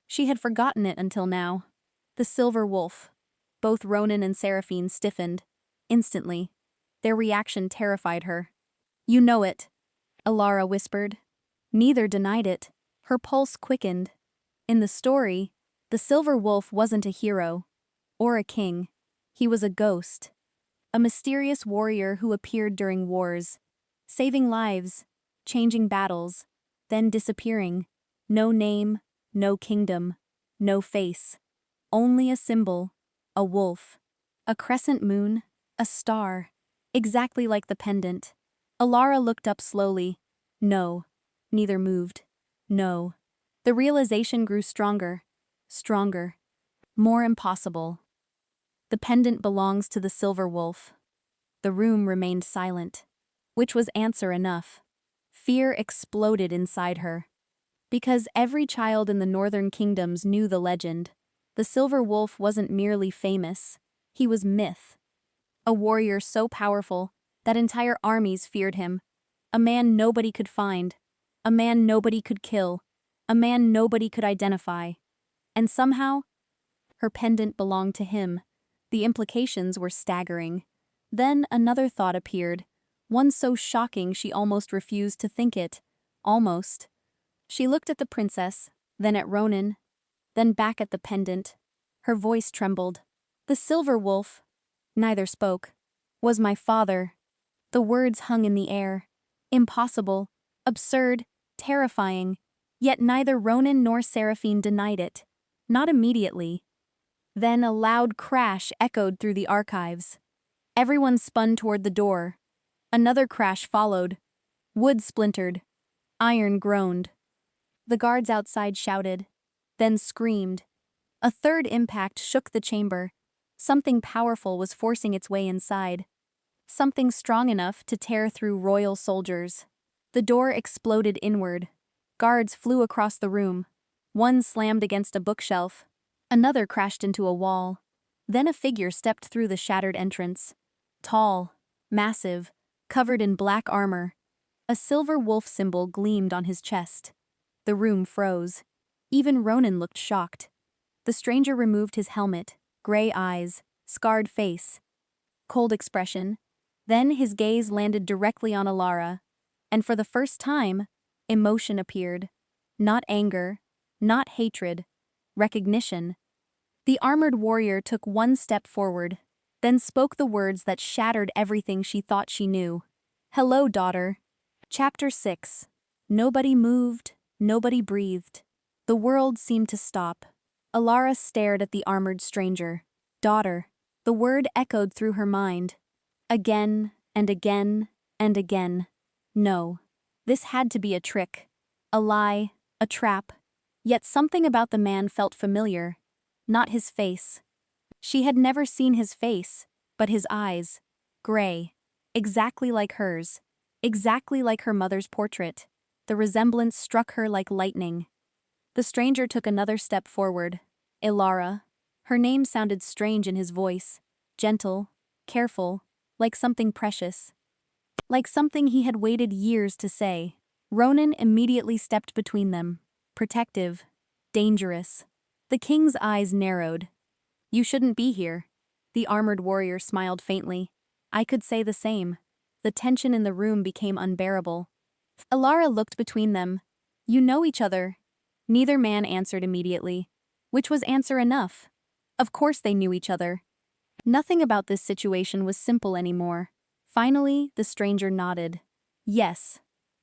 A: She had forgotten it until now. The silver wolf. Both Ronan and Seraphine stiffened. Instantly. Their reaction terrified her. You know it, Alara whispered. Neither denied it. Her pulse quickened. In the story, the silver wolf wasn't a hero. Or a king. He was a ghost. A mysterious warrior who appeared during wars. Saving lives. Changing battles. Then disappearing. No name, no kingdom, no face. Only a symbol. A wolf. A crescent moon. A star. Exactly like the pendant. Alara looked up slowly. No. Neither moved. No. The realization grew stronger. Stronger. More impossible. The pendant belongs to the silver wolf. The room remained silent. Which was answer enough. Fear exploded inside her. Because every child in the northern kingdoms knew the legend. The silver wolf wasn't merely famous. He was myth. A warrior so powerful that entire armies feared him. A man nobody could find. A man nobody could kill. A man nobody could identify. And somehow, her pendant belonged to him. The implications were staggering. Then another thought appeared, one so shocking she almost refused to think it. Almost. She looked at the princess, then at Ronan, then back at the pendant. Her voice trembled. The silver wolf, neither spoke, was my father. The words hung in the air. Impossible, absurd, terrifying. Yet neither Ronan nor Seraphine denied it. Not immediately. Then a loud crash echoed through the archives. Everyone spun toward the door. Another crash followed. Wood splintered. Iron groaned. The guards outside shouted, then screamed. A third impact shook the chamber. Something powerful was forcing its way inside. Something strong enough to tear through royal soldiers. The door exploded inward. Guards flew across the room. One slammed against a bookshelf. Another crashed into a wall. Then a figure stepped through the shattered entrance. Tall, massive, covered in black armor. A silver wolf symbol gleamed on his chest. The room froze. Even Ronan looked shocked. The stranger removed his helmet, gray eyes, scarred face, cold expression. Then his gaze landed directly on Alara. And for the first time, emotion appeared. Not anger, not hatred, recognition. The armored warrior took one step forward, then spoke the words that shattered everything she thought she knew. Hello, daughter. Chapter 6. Nobody moved, nobody breathed. The world seemed to stop. Alara stared at the armored stranger. Daughter. The word echoed through her mind. Again, and again, and again. No. This had to be a trick. A lie, a trap. Yet something about the man felt familiar. Not his face. She had never seen his face, but his eyes. Gray. Exactly like hers. Exactly like her mother's portrait. The resemblance struck her like lightning. The stranger took another step forward. Ilara. Her name sounded strange in his voice. Gentle, careful, like something precious. Like something he had waited years to say. Ronan immediately stepped between them. Protective. Dangerous. The king's eyes narrowed. You shouldn't be here. The armored warrior smiled faintly. I could say the same. The tension in the room became unbearable. Alara looked between them. You know each other. Neither man answered immediately. Which was answer enough. Of course they knew each other. Nothing about this situation was simple anymore. Finally, the stranger nodded. Yes.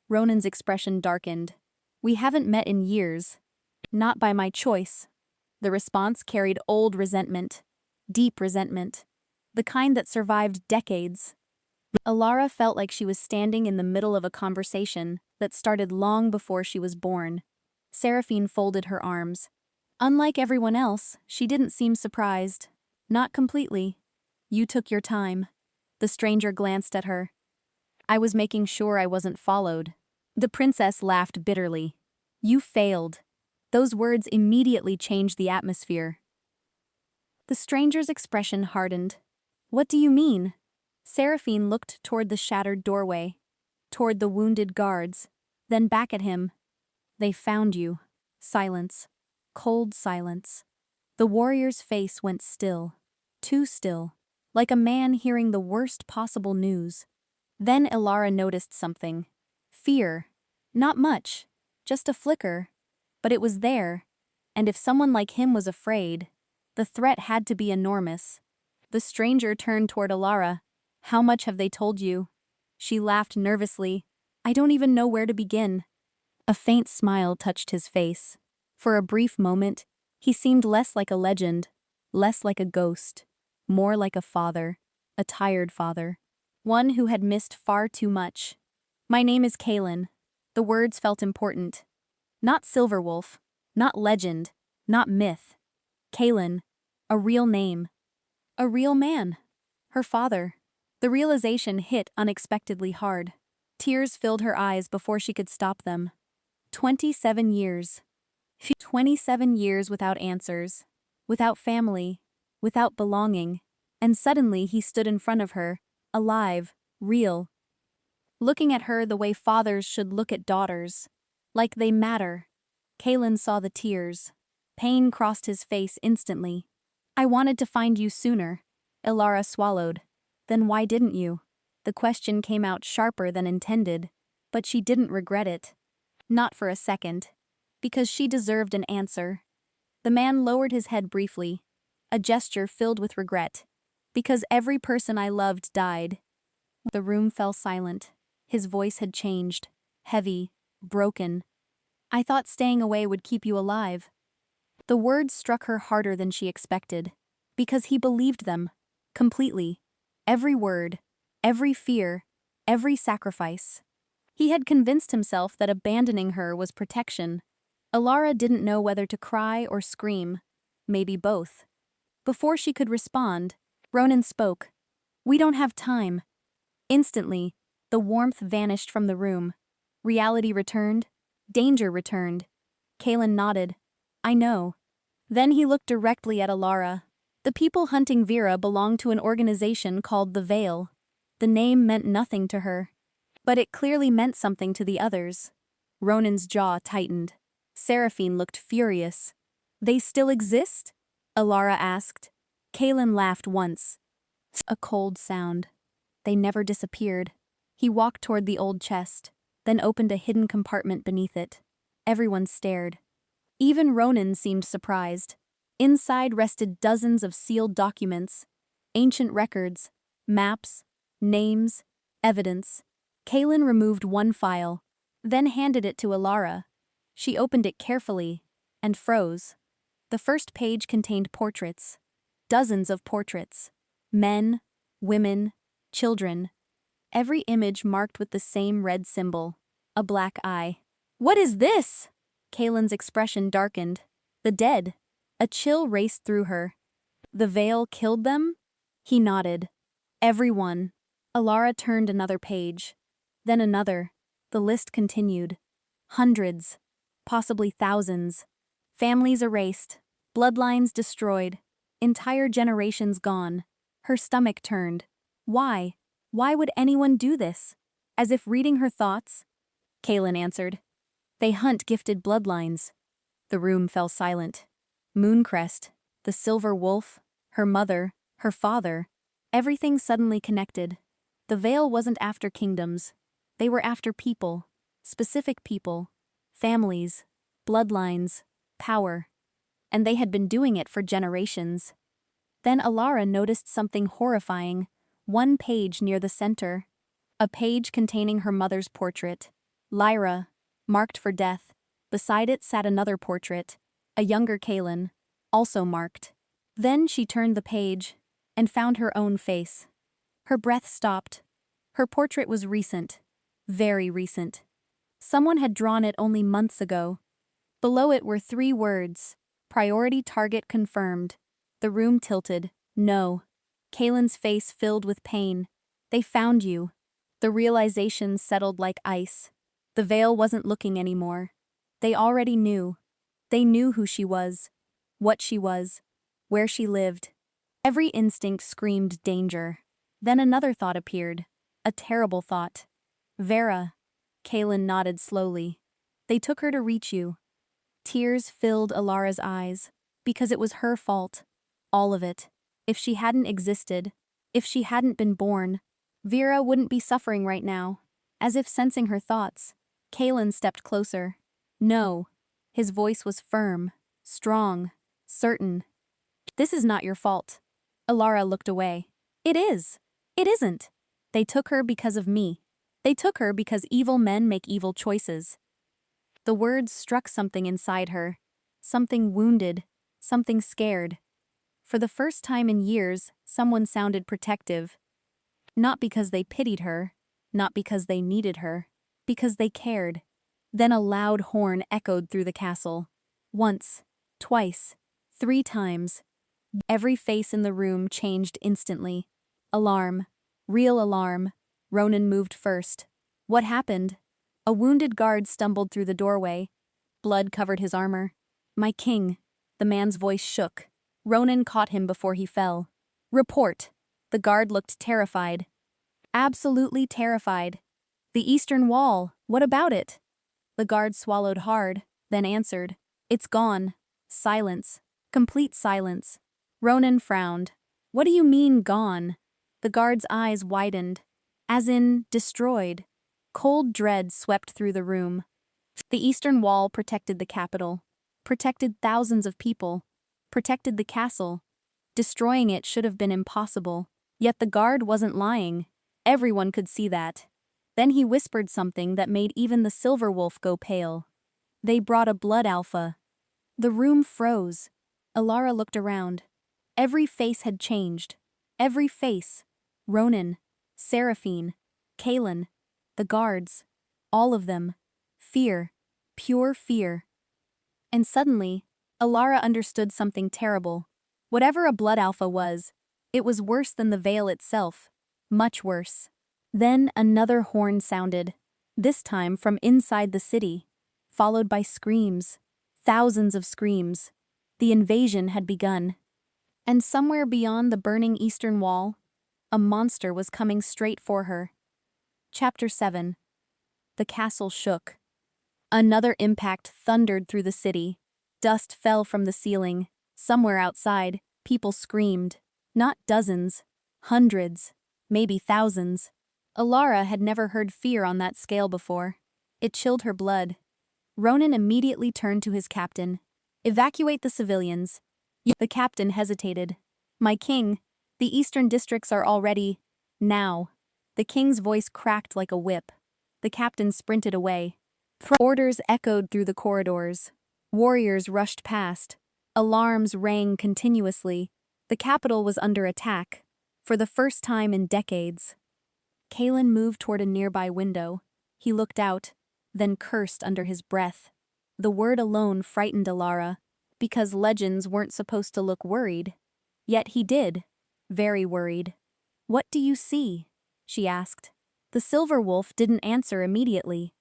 A: Ronan's expression darkened. We haven't met in years. Not by my choice. The response carried old resentment. Deep resentment. The kind that survived decades. Alara felt like she was standing in the middle of a conversation that started long before she was born. Seraphine folded her arms. Unlike everyone else, she didn't seem surprised. Not completely. You took your time. The stranger glanced at her. I was making sure I wasn't followed. The princess laughed bitterly. You failed. Those words immediately changed the atmosphere. The stranger's expression hardened. What do you mean? Seraphine looked toward the shattered doorway, toward the wounded guards, then back at him. They found you. Silence. Cold silence. The warrior's face went still. Too still. Like a man hearing the worst possible news. Then Ilara noticed something. Fear. Not much. Just a flicker. But it was there. And if someone like him was afraid, the threat had to be enormous. The stranger turned toward Alara. How much have they told you? She laughed nervously. I don't even know where to begin. A faint smile touched his face. For a brief moment, he seemed less like a legend, less like a ghost, more like a father. a tired father. One who had missed far too much. My name is Kaelin. The words felt important. Not Silverwolf, not legend, not myth. Kaelin, a real name. A real man. Her father. The realization hit unexpectedly hard. Tears filled her eyes before she could stop them. 27 years. 27 years without answers, without family, without belonging, and suddenly he stood in front of her, alive, real. Looking at her the way fathers should look at daughters. Like they matter. Kaelin saw the tears. Pain crossed his face instantly. I wanted to find you sooner. Ilara swallowed. Then why didn't you? The question came out sharper than intended, but she didn't regret it. Not for a second. Because she deserved an answer. The man lowered his head briefly, a gesture filled with regret. Because every person I loved died. The room fell silent. His voice had changed. Heavy, broken. I thought staying away would keep you alive. The words struck her harder than she expected. Because he believed them. Completely. Every word. Every fear. Every sacrifice. He had convinced himself that abandoning her was protection. Ilara didn't know whether to cry or scream. Maybe both. Before she could respond, Ronan spoke. We don't have time. Instantly, the warmth vanished from the room. Reality returned. Danger returned. Kaelin nodded. I know. Then he looked directly at Ilara. The people hunting Vera belonged to an organization called the Veil. The name meant nothing to her. But it clearly meant something to the others. Ronan's jaw tightened. Seraphine looked furious. They still exist? Ilara asked. Kaelin laughed once. A cold sound. They never disappeared. He walked toward the old chest, then opened a hidden compartment beneath it. Everyone stared. Even Ronan seemed surprised. Inside rested dozens of sealed documents, ancient records, maps, names, evidence. Kaelin removed one file, then handed it to Ilara. She opened it carefully and froze. The first page contained portraits. Dozens of portraits. Men, women, children. Every image marked with the same red symbol, a black eye. What is this? Kaelin's expression darkened. The dead. A chill raced through her. The veil killed them? He nodded. Everyone. Ilara turned another page. Then another. The list continued. Hundreds. Possibly thousands. Families erased. Bloodlines destroyed. Entire generations gone. Her stomach turned. Why? Why would anyone do this? As if reading her thoughts. Kaelin answered. They hunt gifted bloodlines. The room fell silent. Mooncrest, the silver wolf, her mother, her father. Everything suddenly connected. The Veil wasn't after kingdoms. They were after people. Specific people. Families. Bloodlines. Power. And they had been doing it for generations. Then Ilara noticed something horrifying. One page near the center. A page containing her mother's portrait. Lyra, marked for death. Beside it sat another portrait. A younger Kaelin, also marked. Then she turned the page and found her own face. Her breath stopped. Her portrait was recent. Very recent. Someone had drawn it only months ago. Below it were 3 words. Priority target confirmed. The room tilted. No. Kaelin's face filled with pain. They found you. The realization settled like ice. The Veil wasn't looking anymore. They already knew. They knew who she was, what she was, where she lived. Every instinct screamed danger. Then another thought appeared. A terrible thought. Vera. Kaelin nodded slowly. They took her to reach you. Tears filled Ilara's eyes. Because it was her fault. All of it. If she hadn't existed, if she hadn't been born, Vera wouldn't be suffering right now. As if sensing her thoughts, Kaelin stepped closer. No. His voice was firm, strong, certain. This is not your fault. Ilara looked away. It is. It isn't. They took her because of me. They took her because evil men make evil choices. The words struck something inside her. Something wounded, something scared. For the first time in years, someone sounded protective. Not because they pitied her, not because they needed her, because they cared. Then a loud horn echoed through the castle. Once, twice, 3 times. Every face in the room changed instantly. Alarm. Real alarm. Ronan moved first. What happened? A wounded guard stumbled through the doorway. Blood covered his armor. My king. The man's voice shook. Ronan caught him before he fell. Report. The guard looked terrified. Absolutely terrified. The Eastern Wall, what about it? The guard swallowed hard, then answered. It's gone. Silence. Complete silence. Ronan frowned. What do you mean, gone? The guard's eyes widened. As in, destroyed. Cold dread swept through the room. The Eastern Wall protected the capital. Protected thousands of people. Protected the castle. Destroying it should have been impossible. Yet the guard wasn't lying. Everyone could see that. Then he whispered something that made even the silver wolf go pale. They brought a blood alpha. The room froze. Alara looked around. Every face had changed. Every face. Ronan, Seraphine, Kaelin, the guards. All of them. Fear. Pure fear. And suddenly, Alara understood something terrible. Whatever a blood alpha was, it was worse than the veil itself. Much worse. Then another horn sounded, this time from inside the city, followed by screams. Thousands of screams. The invasion had begun. And somewhere beyond the burning Eastern Wall, a monster was coming straight for her. Chapter 7. The castle shook. Another impact thundered through the city. Dust fell from the ceiling. Somewhere outside, people screamed. Not dozens, hundreds, maybe thousands. Alara had never heard fear on that scale before. It chilled her blood. Ronan immediately turned to his captain. Evacuate the civilians. The captain hesitated. My king, the eastern districts are already... Now. The king's voice cracked like a whip. The captain sprinted away. Orders echoed through the corridors. Warriors rushed past. Alarms rang continuously. The capital was under attack. For the first time in decades. Kaelin moved toward a nearby window. He looked out, then cursed under his breath. The word alone frightened Alara, because legends weren't supposed to look worried. Yet he did. Very worried. What do you see? She asked. The silver wolf didn't answer immediately.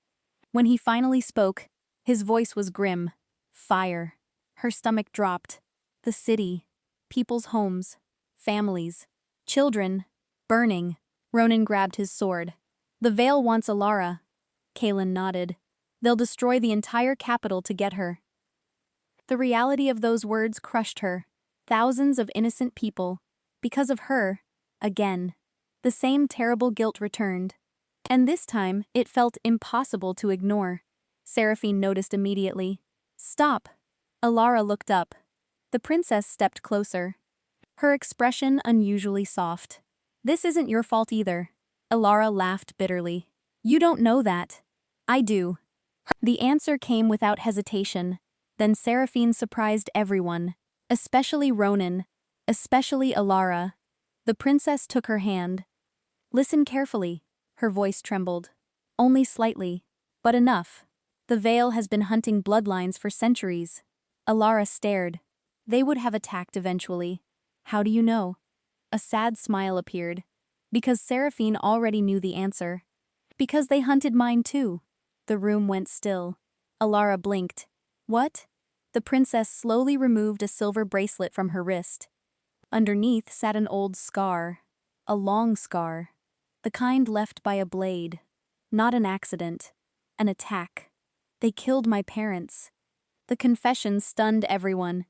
A: When he finally spoke, his voice was grim. Fire. Her stomach dropped. The city. People's homes. Families. Children. Burning. Ronan grabbed his sword. The Veil wants Alara. Kaelin nodded. They'll destroy the entire capital to get her. The reality of those words crushed her. Thousands of innocent people. Because of her. Again. The same terrible guilt returned. And this time, it felt impossible to ignore. Seraphine noticed immediately. Stop. Alara looked up. The princess stepped closer. Her expression unusually soft. This isn't your fault either. Alara laughed bitterly. You don't know that. I do. The answer came without hesitation. Then Seraphine surprised everyone, especially Ronan, especially Alara. The princess took her hand. Listen carefully. Her voice trembled. Only slightly, but enough. The Veil has been hunting bloodlines for centuries. Alara stared. They would have attacked eventually. How do you know? A sad smile appeared. Because Seraphine already knew the answer. Because they hunted mine too. The room went still. Alara blinked. What? The princess slowly removed a silver bracelet from her wrist. Underneath sat an old scar. A long scar. The kind left by a blade. Not an accident. An attack. They killed my parents. The confession stunned everyone.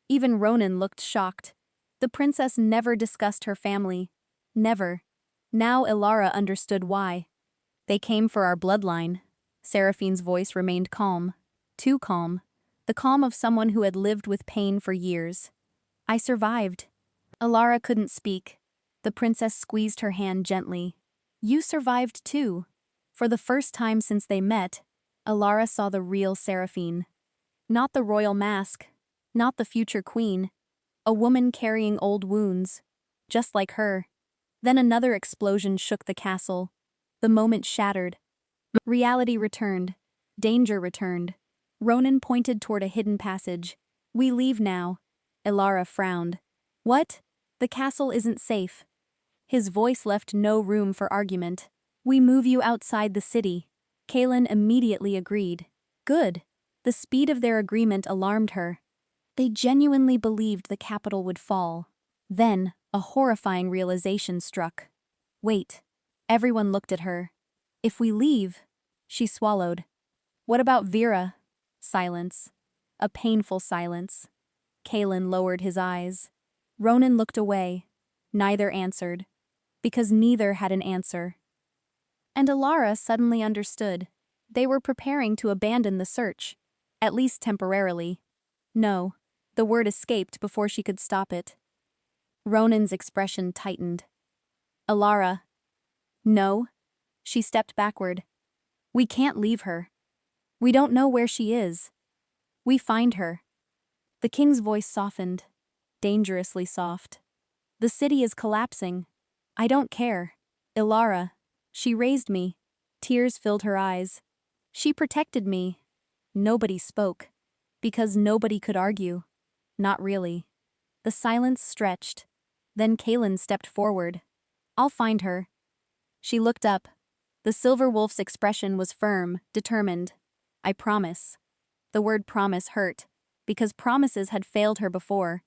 A: Even Ronan looked shocked. The princess never discussed her family. Never. Now Alara understood why. They came for our bloodline. Seraphine's voice remained calm. Too calm. The calm of someone who had lived with pain for years. I survived. Alara couldn't speak. The princess squeezed her hand gently. You survived too. For the first time since they met, Alara saw the real Seraphine. Not the royal mask. Not the future queen. A woman carrying old wounds. Just like her. Then another explosion shook the castle. The moment shattered. Reality returned. Danger returned. Ronan pointed toward a hidden passage. We leave now. Ilara frowned. What? The castle isn't safe. His voice left no room for argument. We move you outside the city. Kaelin immediately agreed. Good. The speed of their agreement alarmed her. They genuinely believed the capital would fall. Then, a horrifying realization struck. Wait. Everyone looked at her. If we leave, she swallowed. What about Vera? Silence. A painful silence. Kaelin lowered his eyes. Ronan looked away. Neither answered. Because neither had an answer. And Ilara suddenly understood. They were preparing to abandon the search. At least temporarily. No. The word escaped before she could stop it. Ronan's expression tightened. Ilara. No. She stepped backward. We can't leave her. We don't know where she is. We find her. The king's voice softened. Dangerously soft. The city is collapsing. I don't care. Ilara. She raised me. Tears filled her eyes. She protected me. Nobody spoke. Because nobody could argue. Not really. The silence stretched. Then Kaelin stepped forward. I'll find her. She looked up. The silver wolf's expression was firm, determined. I promise. The word promise hurt, because promises had failed her before.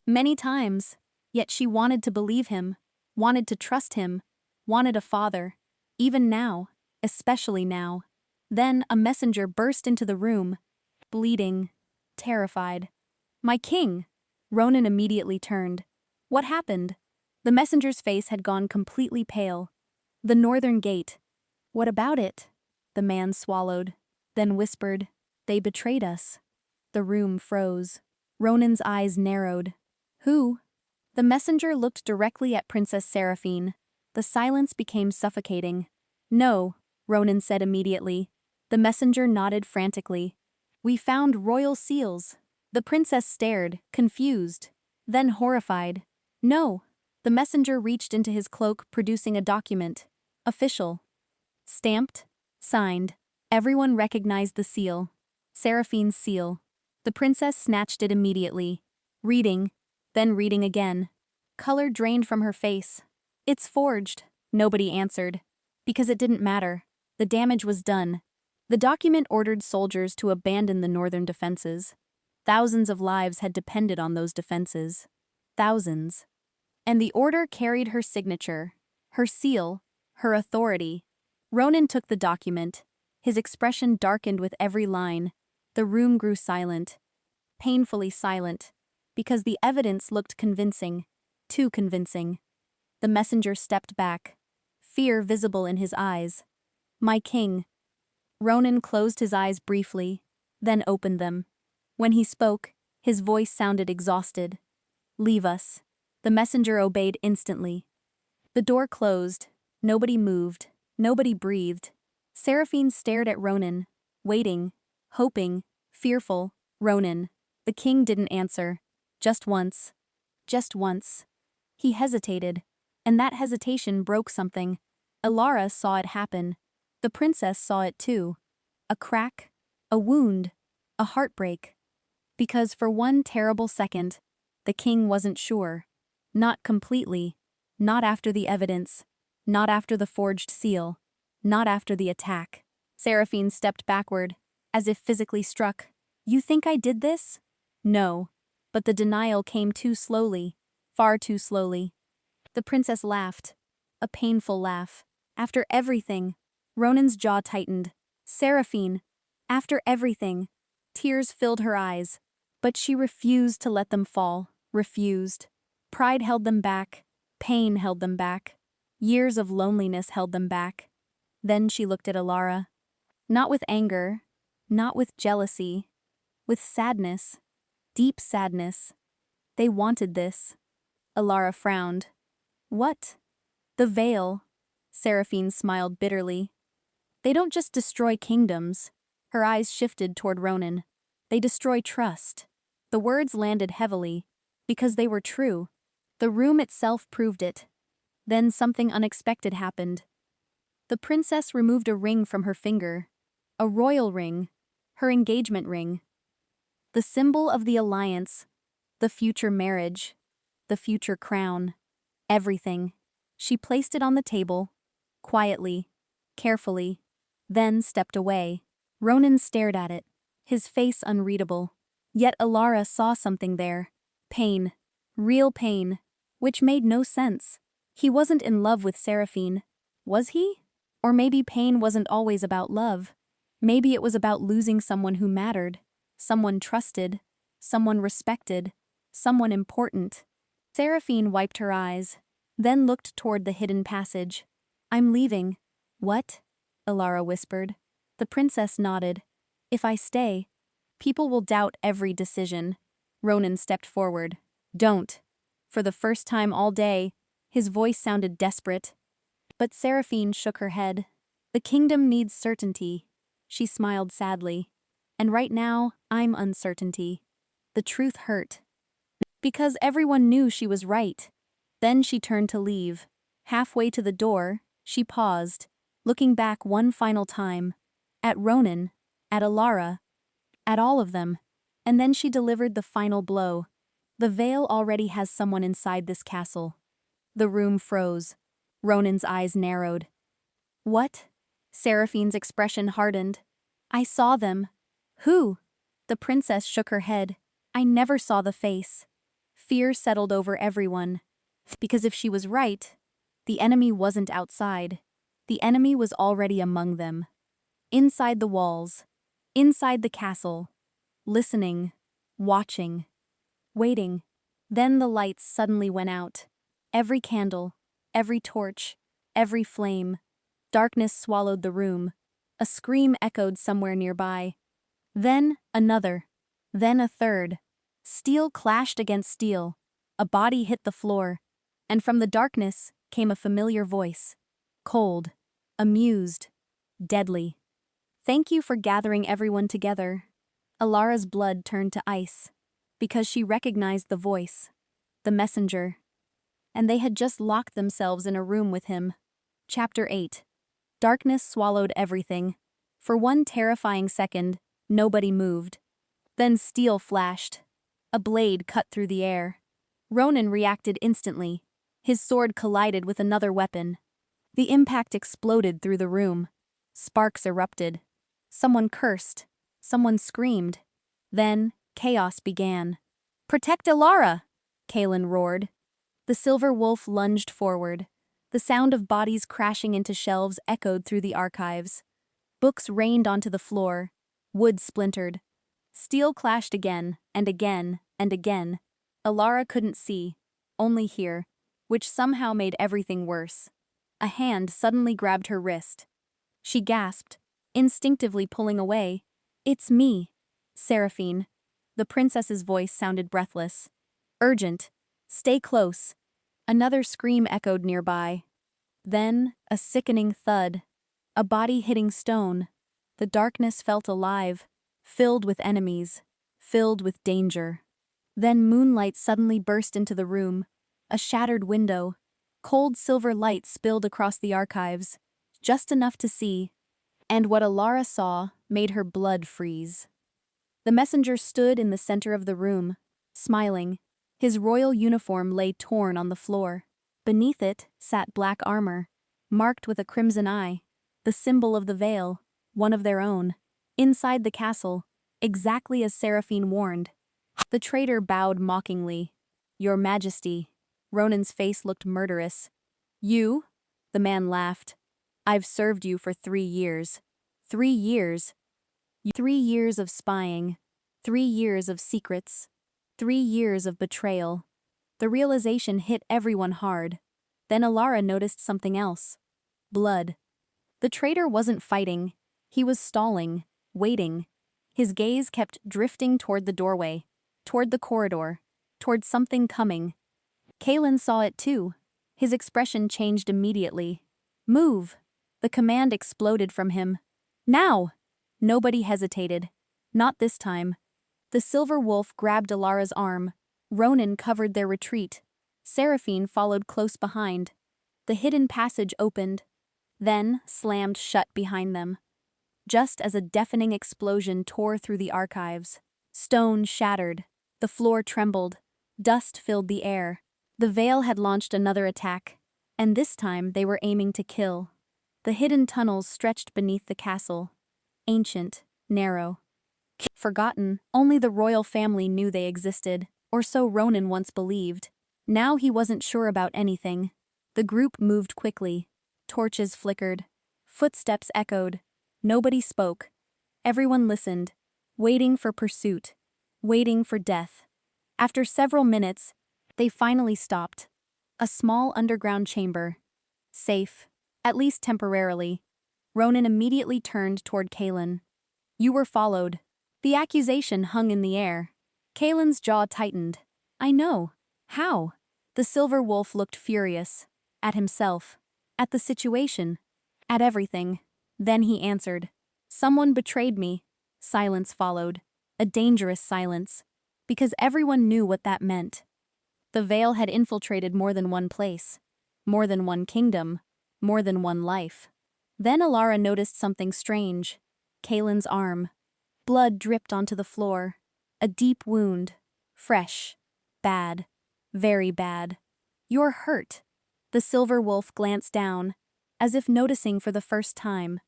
A: Many times, yet she wanted to believe him, wanted to trust him, wanted a father. Even now, especially now. Then a messenger burst into the room, bleeding, terrified. My king! Ronan immediately turned. What happened? The messenger's face had gone completely pale. The northern gate. What about it? The man swallowed, then whispered, They betrayed us. The room froze. Ronan's eyes narrowed. Who? The messenger looked directly at Princess Seraphine. The silence became suffocating. No, Ronan said immediately. The messenger nodded frantically. We found royal seals. The princess stared, confused, then horrified. No. The messenger reached into his cloak, producing a document. Official. Stamped. Signed. Everyone recognized the seal. Seraphine's seal. The princess snatched it immediately. Reading. Then reading again. Color drained from her face. It's forged. Nobody answered. Because it didn't matter. The damage was done. The document ordered soldiers to abandon the northern defenses. Thousands of lives had depended on those defenses. Thousands. And the order carried her signature, her seal, her authority. Ronan took the document. His expression darkened with every line. The room grew silent. Painfully silent. Because the evidence looked convincing. Too convincing. The messenger stepped back. Fear visible in his eyes. My king. Ronan closed his eyes briefly, then opened them. When he spoke, his voice sounded exhausted. Leave us. The messenger obeyed instantly. The door closed. Nobody moved. Nobody breathed. Seraphine stared at Ronan, waiting, hoping, fearful. Ronan. The king didn't answer. Just once. Just once. He hesitated, and that hesitation broke something. Ilara saw it happen. The princess saw it too. A crack, a wound, a heartbreak. Because for one terrible second, the king wasn't sure. Not completely. Not after the evidence. Not after the forged seal. Not after the attack. Seraphine stepped backward, as if physically struck. You think I did this? No. But the denial came too slowly. Far too slowly. The princess laughed. A painful laugh. After everything. Ronan's jaw tightened. Seraphine. After everything. Tears filled her eyes. But she refused to let them fall. Refused. Pride held them back. Pain held them back. Years of loneliness held them back. Then she looked at Ilara. Not with anger. Not with jealousy. With sadness. Deep sadness. They wanted this. Ilara frowned. What? The veil. Seraphine smiled bitterly. They don't just destroy kingdoms. Her eyes shifted toward Ronan. They destroy trust. The words landed heavily, because they were true. The room itself proved it. Then something unexpected happened. The princess removed a ring from her finger. A royal ring. Her engagement ring. The symbol of the alliance. The future marriage. The future crown. Everything. She placed it on the table. Quietly. Carefully. Then stepped away. Ronan stared at it. His face unreadable. Yet Alara saw something there. Pain. Real pain. Which made no sense. He wasn't in love with Seraphine. Was he? Or maybe pain wasn't always about love. Maybe it was about losing someone who mattered. Someone trusted. Someone respected. Someone important. Seraphine wiped her eyes. Then looked toward the hidden passage. I'm leaving. What? Alara whispered. The princess nodded. If I stay, people will doubt every decision. Ronan stepped forward. Don't. For the first time all day, his voice sounded desperate. But Seraphine shook her head. The kingdom needs certainty. She smiled sadly. And right now, I'm uncertainty. The truth hurt. Because everyone knew she was right. Then she turned to leave. Halfway to the door, she paused, looking back one final time. At Ronan, at Alara, at all of them. And then she delivered the final blow. The veil already has someone inside this castle. The room froze. Ronan's eyes narrowed. What? Seraphine's expression hardened. I saw them. Who? The princess shook her head. I never saw the face. Fear settled over everyone. Because if she was right, the enemy wasn't outside. The enemy was already among them. Inside the walls. Inside the castle. Listening. Watching. Waiting. Then the lights suddenly went out. Every candle. Every torch. Every flame. Darkness swallowed the room. A scream echoed somewhere nearby. Then another. Then a third. Steel clashed against steel. A body hit the floor. And from the darkness came a familiar voice. Cold. Amused. Deadly. Thank you for gathering everyone together. Alara's blood turned to ice. Because she recognized the voice. The messenger. And they had just locked themselves in a room with him. Chapter 8. Darkness swallowed everything. For one terrifying second, nobody moved. Then steel flashed. A blade cut through the air. Ronan reacted instantly. His sword collided with another weapon. The impact exploded through the room. Sparks erupted. Someone cursed. Someone screamed. Then, chaos began. Protect Alara! Kaelin roared. The silver wolf lunged forward. The sound of bodies crashing into shelves echoed through the archives. Books rained onto the floor. Wood splintered. Steel clashed again, and again, and again. Alara couldn't see, only hear, which somehow made everything worse. A hand suddenly grabbed her wrist. She gasped, instinctively pulling away. It's me, Seraphine. The princess's voice sounded breathless. Urgent. Stay close. Another scream echoed nearby. Then, a sickening thud. A body hitting stone. The darkness felt alive, filled with enemies, filled with danger. Then moonlight suddenly burst into the room. A shattered window. Cold silver light spilled across the archives, just enough to see. And what Alara saw made her blood freeze. The messenger stood in the center of the room, smiling. His royal uniform lay torn on the floor. Beneath it sat black armor, marked with a crimson eye, the symbol of the veil, one of their own. Inside the castle, exactly as Seraphine warned. The traitor bowed mockingly. Your Majesty. Ronan's face looked murderous. You? The man laughed. I've served you for 3 years. 3 years. 3 years of spying. 3 years of secrets. 3 years of betrayal. The realization hit everyone hard. Then Alara noticed something else. Blood. The traitor wasn't fighting. He was stalling, waiting. His gaze kept drifting toward the doorway, toward the corridor, toward something coming. Kaelin saw it too. His expression changed immediately. Move! The command exploded from him. Now! Nobody hesitated. Not this time. The silver wolf grabbed Alara's arm. Ronan covered their retreat. Seraphine followed close behind. The hidden passage opened, then slammed shut behind them, just as a deafening explosion tore through the archives. Stone shattered, the floor trembled, dust filled the air. The Veil had launched another attack, and this time they were aiming to kill. The hidden tunnels stretched beneath the castle, ancient, narrow, forgotten. Only the royal family knew they existed, or so Ronan once believed. Now he wasn't sure about anything. The group moved quickly. Torches flickered. Footsteps echoed. Nobody spoke. Everyone listened, waiting for pursuit, waiting for death. After several minutes, they finally stopped. A small underground chamber. Safe, at least temporarily. Ronan immediately turned toward Kaelin. "You were followed." The accusation hung in the air. Kaelin's jaw tightened. "I know. How?" The silver wolf looked furious. At himself. At the situation. At everything. Then he answered. "Someone betrayed me." Silence followed. A dangerous silence. Because everyone knew what that meant. The Veil had infiltrated more than one place. More than one kingdom. More than one life. Then Alara noticed something strange. Kaelin's arm. Blood dripped onto the floor. A deep wound. Fresh. Bad. Very bad. "You're hurt." The silver wolf glanced down, as if noticing for the first time.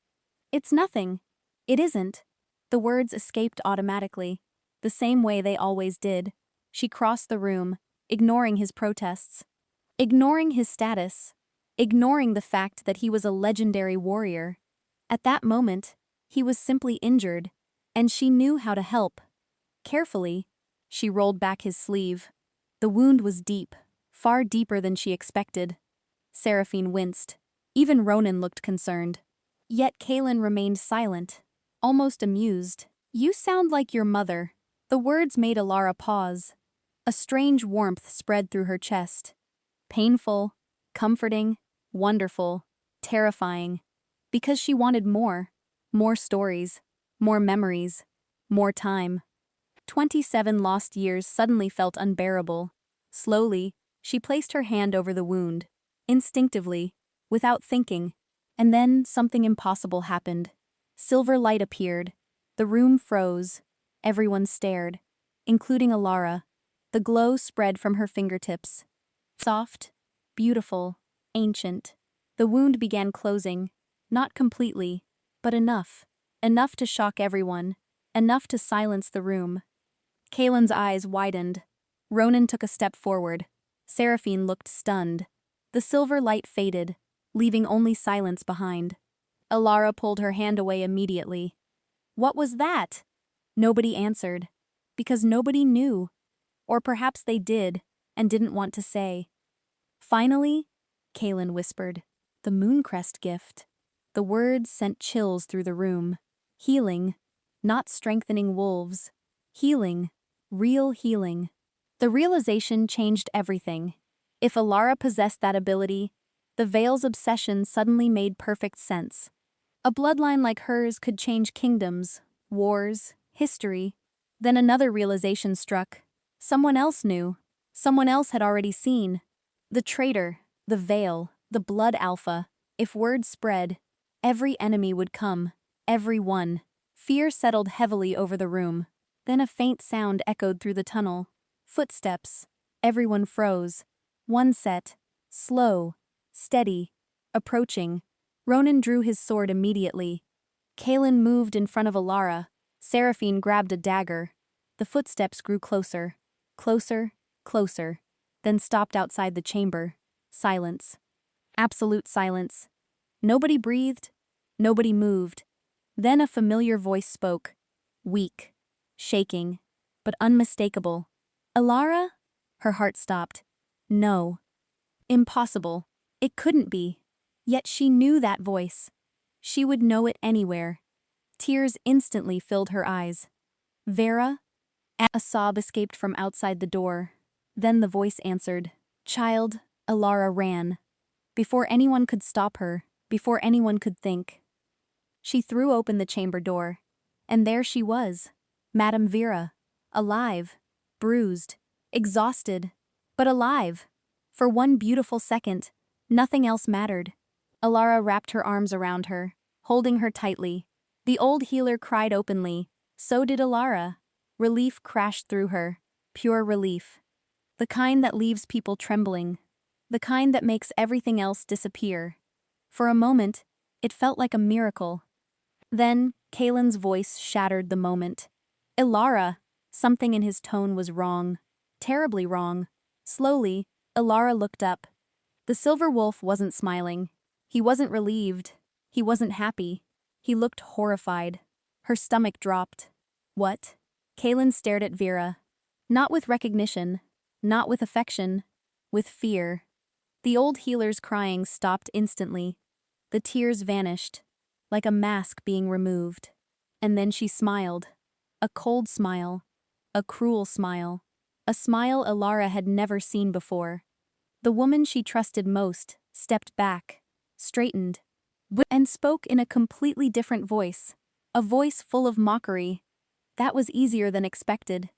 A: "It's nothing." "It isn't." The words escaped automatically, the same way they always did. She crossed the room, ignoring his protests. Ignoring his status. Ignoring the fact that he was a legendary warrior. At that moment, he was simply injured, and she knew how to help. Carefully, she rolled back his sleeve. The wound was deep, far deeper than she expected. Seraphine winced. Even Ronan looked concerned. Yet Kaelin remained silent, almost amused. "You sound like your mother." The words made Alara pause. A strange warmth spread through her chest. Painful, comforting, wonderful, terrifying. Because she wanted more. More stories. More memories. More time. 27 lost years suddenly felt unbearable. Slowly, she placed her hand over the wound. Instinctively, without thinking. And then something impossible happened. Silver light appeared. The room froze. Everyone stared, including Alara. The glow spread from her fingertips. Soft, beautiful, ancient. The wound began closing, not completely, but enough. Enough to shock everyone. Enough to silence the room. Kaelin's eyes widened. Ronan took a step forward. Seraphine looked stunned. The silver light faded, leaving only silence behind. Alara pulled her hand away immediately. "What was that?" Nobody answered. Because nobody knew. Or perhaps they did, and didn't want to say. Finally, Kaelin whispered, "The Mooncrest gift." The words sent chills through the room. Healing, not strengthening wolves. Healing, real healing. The realization changed everything. If Alara possessed that ability, the Veil's obsession suddenly made perfect sense. A bloodline like hers could change kingdoms, wars, history. Then another realization struck. Someone else knew. Someone else had already seen. The traitor, the Veil, the Blood Alpha. If word spread, every enemy would come. Every one. Fear settled heavily over the room. Then a faint sound echoed through the tunnel. Footsteps. Everyone froze. One set. Slow. Steady. Approaching. Ronan drew his sword immediately. Kaelin moved in front of Alara. Seraphine grabbed a dagger. The footsteps grew closer. Closer. Closer. Then stopped outside the chamber. Silence. Absolute silence. Nobody breathed. Nobody moved. Then a familiar voice spoke. Weak. Shaking. But unmistakable. "Alara?" Her heart stopped. No. Impossible. It couldn't be. Yet she knew that voice. She would know it anywhere. Tears instantly filled her eyes. "Vera?" A sob escaped from outside the door. Then the voice answered. "Child." Alara ran. Before anyone could stop her, before anyone could think. She threw open the chamber door. And there she was. Madame Vera. Alive. Bruised. Exhausted. But alive. For one beautiful second. Nothing else mattered. Alara wrapped her arms around her, holding her tightly. The old healer cried openly. So did Alara. Relief crashed through her. Pure relief. The kind that leaves people trembling. The kind that makes everything else disappear. For a moment, it felt like a miracle. Then, Kalen's voice shattered the moment. Ilara! Something in his tone was wrong. Terribly wrong. Slowly, Ilara looked up. The silver wolf wasn't smiling. He wasn't relieved. He wasn't happy. He looked horrified. Her stomach dropped. What? Kalen stared at Vera. Not with recognition. Not with affection. With fear. The old healer's crying stopped instantly. The tears vanished, like a mask being removed. And then she smiled. A cold smile. A cruel smile. A smile Ilara had never seen before. The woman she trusted most stepped back, straightened, and spoke in a completely different voice. A voice full of mockery. That was easier than expected.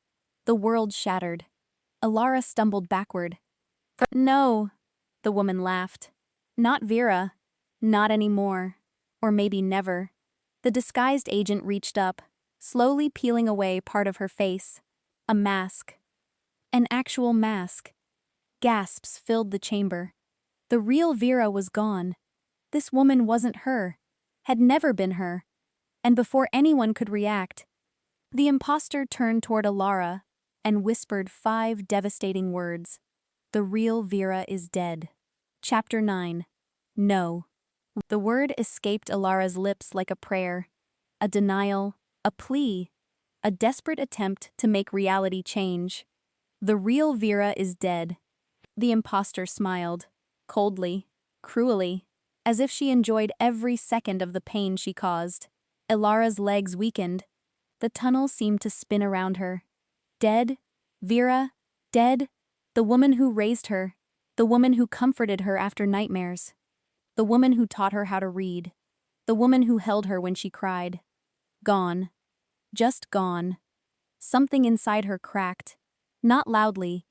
A: The world shattered. Ilara stumbled backward. No, the woman laughed. Not Vera. Not anymore. Or maybe never. The disguised agent reached up, slowly peeling away part of her face. A mask. An actual mask. Gasps filled the chamber. The real Vera was gone. This woman wasn't her. Had never been her. And before anyone could react, the imposter turned toward Alara and whispered 5 devastating words. The real Vera is dead. Chapter 9. No. The word escaped Alara's lips like a prayer. A denial, a plea, a desperate attempt to make reality change. The real Vera is dead. The imposter smiled, coldly, cruelly, as if she enjoyed every second of the pain she caused. Ilara's legs weakened. The tunnel seemed to spin around her. Dead? Vera? Dead? The woman who raised her. The woman who comforted her after nightmares. The woman who taught her how to read. The woman who held her when she cried. Gone. Just gone. Something inside her cracked. Not loudly.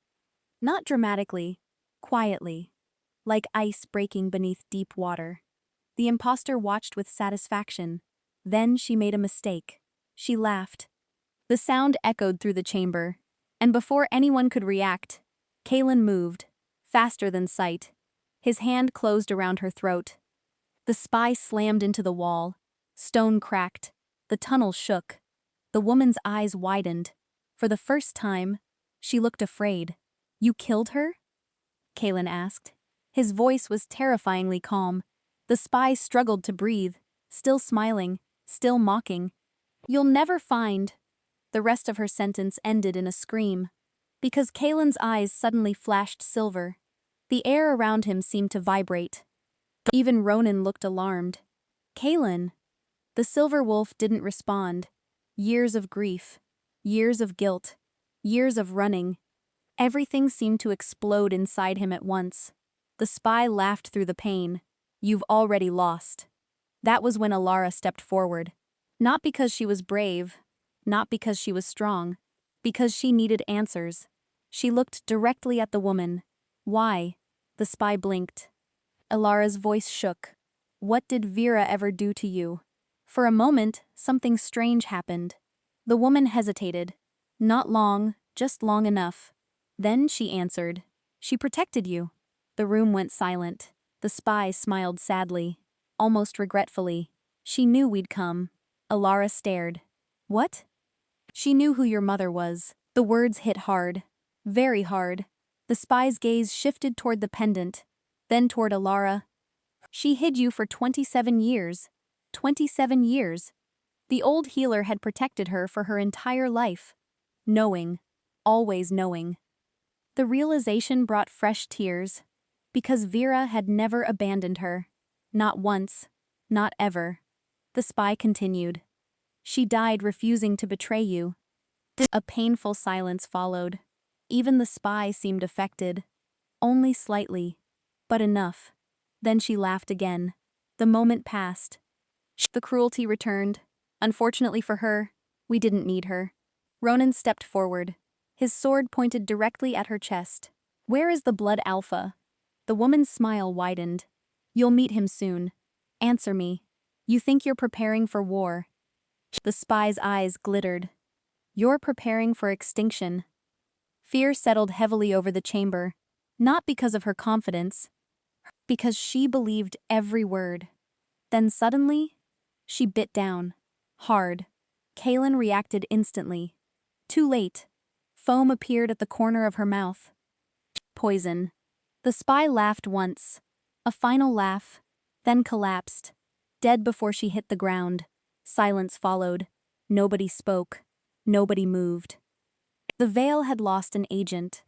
A: Not dramatically. Quietly. Like ice breaking beneath deep water. The imposter watched with satisfaction. Then she made a mistake. She laughed. The sound echoed through the chamber. And before anyone could react, Kalen moved, faster than sight. His hand closed around her throat. The spy slammed into the wall. Stone cracked. The tunnel shook. The woman's eyes widened. For the first time, she looked afraid. You killed her? Kalen asked. His voice was terrifyingly calm. The spy struggled to breathe, still smiling, still mocking. You'll never find. The rest of her sentence ended in a scream. Because Kalen's eyes suddenly flashed silver. The air around him seemed to vibrate. Even Ronan looked alarmed. Kalen! The silver wolf didn't respond. Years of grief. Years of guilt. Years of running. Everything seemed to explode inside him at once. The spy laughed through the pain. You've already lost. That was when Alara stepped forward. Not because she was brave. Not because she was strong. Because she needed answers. She looked directly at the woman. Why? The spy blinked. Alara's voice shook. What did Vera ever do to you? For a moment, something strange happened. The woman hesitated. Not long, just long enough. Then she answered. She protected you. The room went silent. The spy smiled sadly, almost regretfully. She knew we'd come. Alara stared. What? She knew who your mother was. The words hit hard. Very hard. The spy's gaze shifted toward the pendant, then toward Alara. She hid you for 27 years. 27 years. The old healer had protected her for her entire life. Knowing. Always knowing. The realization brought fresh tears. Because Vera had never abandoned her. Not once. Not ever. The spy continued. She died refusing to betray you. A painful silence followed. Even the spy seemed affected. Only slightly. But enough. Then she laughed again. The moment passed. The cruelty returned. Unfortunately for her, we didn't need her. Ronan stepped forward. His sword pointed directly at her chest. Where is the blood alpha? The woman's smile widened. You'll meet him soon. Answer me. You think you're preparing for war. The spy's eyes glittered. You're preparing for extinction. Fear settled heavily over the chamber, not because of her confidence, because she believed every word. Then suddenly, she bit down. Hard. Kaelin reacted instantly. Too late. Foam appeared at the corner of her mouth. Poison. The spy laughed once. A final laugh, then collapsed. Dead before she hit the ground. Silence followed. Nobody spoke. Nobody moved. The veil had lost an agent,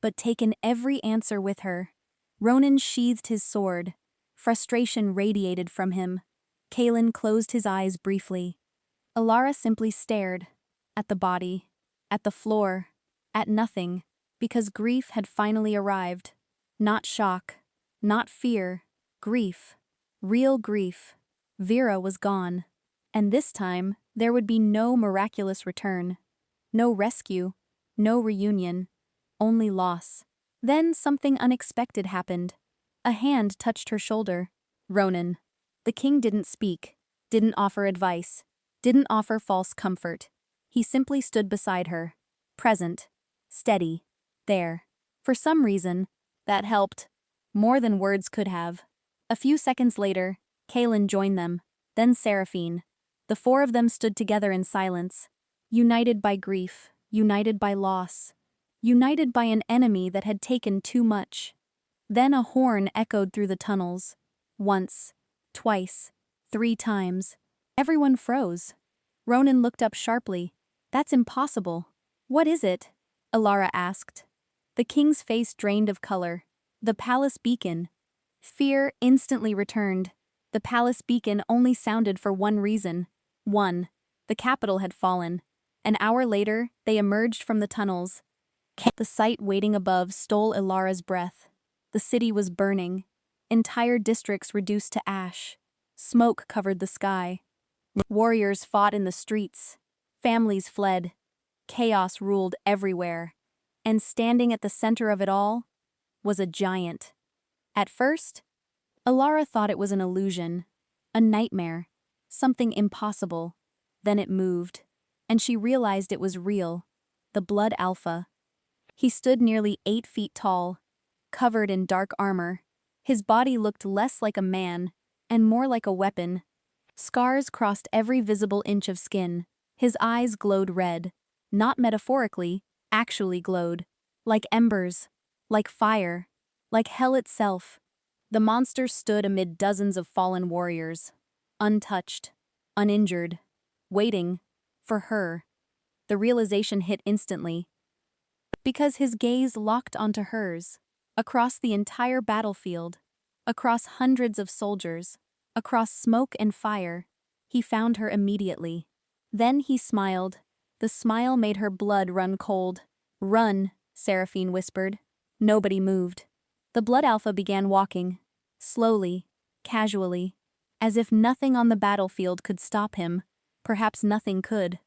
A: but taken every answer with her. Ronan sheathed his sword. Frustration radiated from him. Kaelin closed his eyes briefly. Alara simply stared. At the body. At the floor. At nothing. Because grief had finally arrived. Not shock. Not fear. Grief. Real grief. Vera was gone. And this time, there would be no miraculous return. No rescue. No reunion. Only loss. Then something unexpected happened. A hand touched her shoulder. Ronan. The king didn't speak. Didn't offer advice. Didn't offer false comfort. He simply stood beside her. Present. Steady. There. For some reason, that helped. More than words could have. A few seconds later, Kaelin joined them. Then Seraphine. The four of them stood together in silence. United by grief. United by loss. United by an enemy that had taken too much. Then a horn echoed through the tunnels. Once. Twice. 3 times. Everyone froze. Ronan looked up sharply. That's impossible. What is it? Alara asked. The king's face drained of color. The palace beacon. Fear instantly returned. The palace beacon only sounded for one reason. One. The capital had fallen. An hour later, they emerged from the tunnels. The sight waiting above stole Ilara's breath. The city was burning. Entire districts reduced to ash. Smoke covered the sky. Warriors fought in the streets. Families fled. Chaos ruled everywhere. And standing at the center of it all was a giant. At first, Alara thought it was an illusion, a nightmare, something impossible. Then it moved, and she realized it was real. The Blood Alpha. He stood nearly 8 feet tall, covered in dark armor. His body looked less like a man and more like a weapon. Scars crossed every visible inch of skin. His eyes glowed red. Not metaphorically, actually glowed. Like embers. Like fire. Like hell itself. The monster stood amid dozens of fallen warriors. Untouched. Uninjured. Waiting. For her. The realization hit instantly. Because his gaze locked onto hers. Across the entire battlefield. Across hundreds of soldiers. Across smoke and fire. He found her immediately. Then he smiled. The smile made her blood run cold. Run, Seraphine whispered. Nobody moved. The Blood Alpha began walking. Slowly. Casually. As if nothing on the battlefield could stop him. Perhaps nothing could.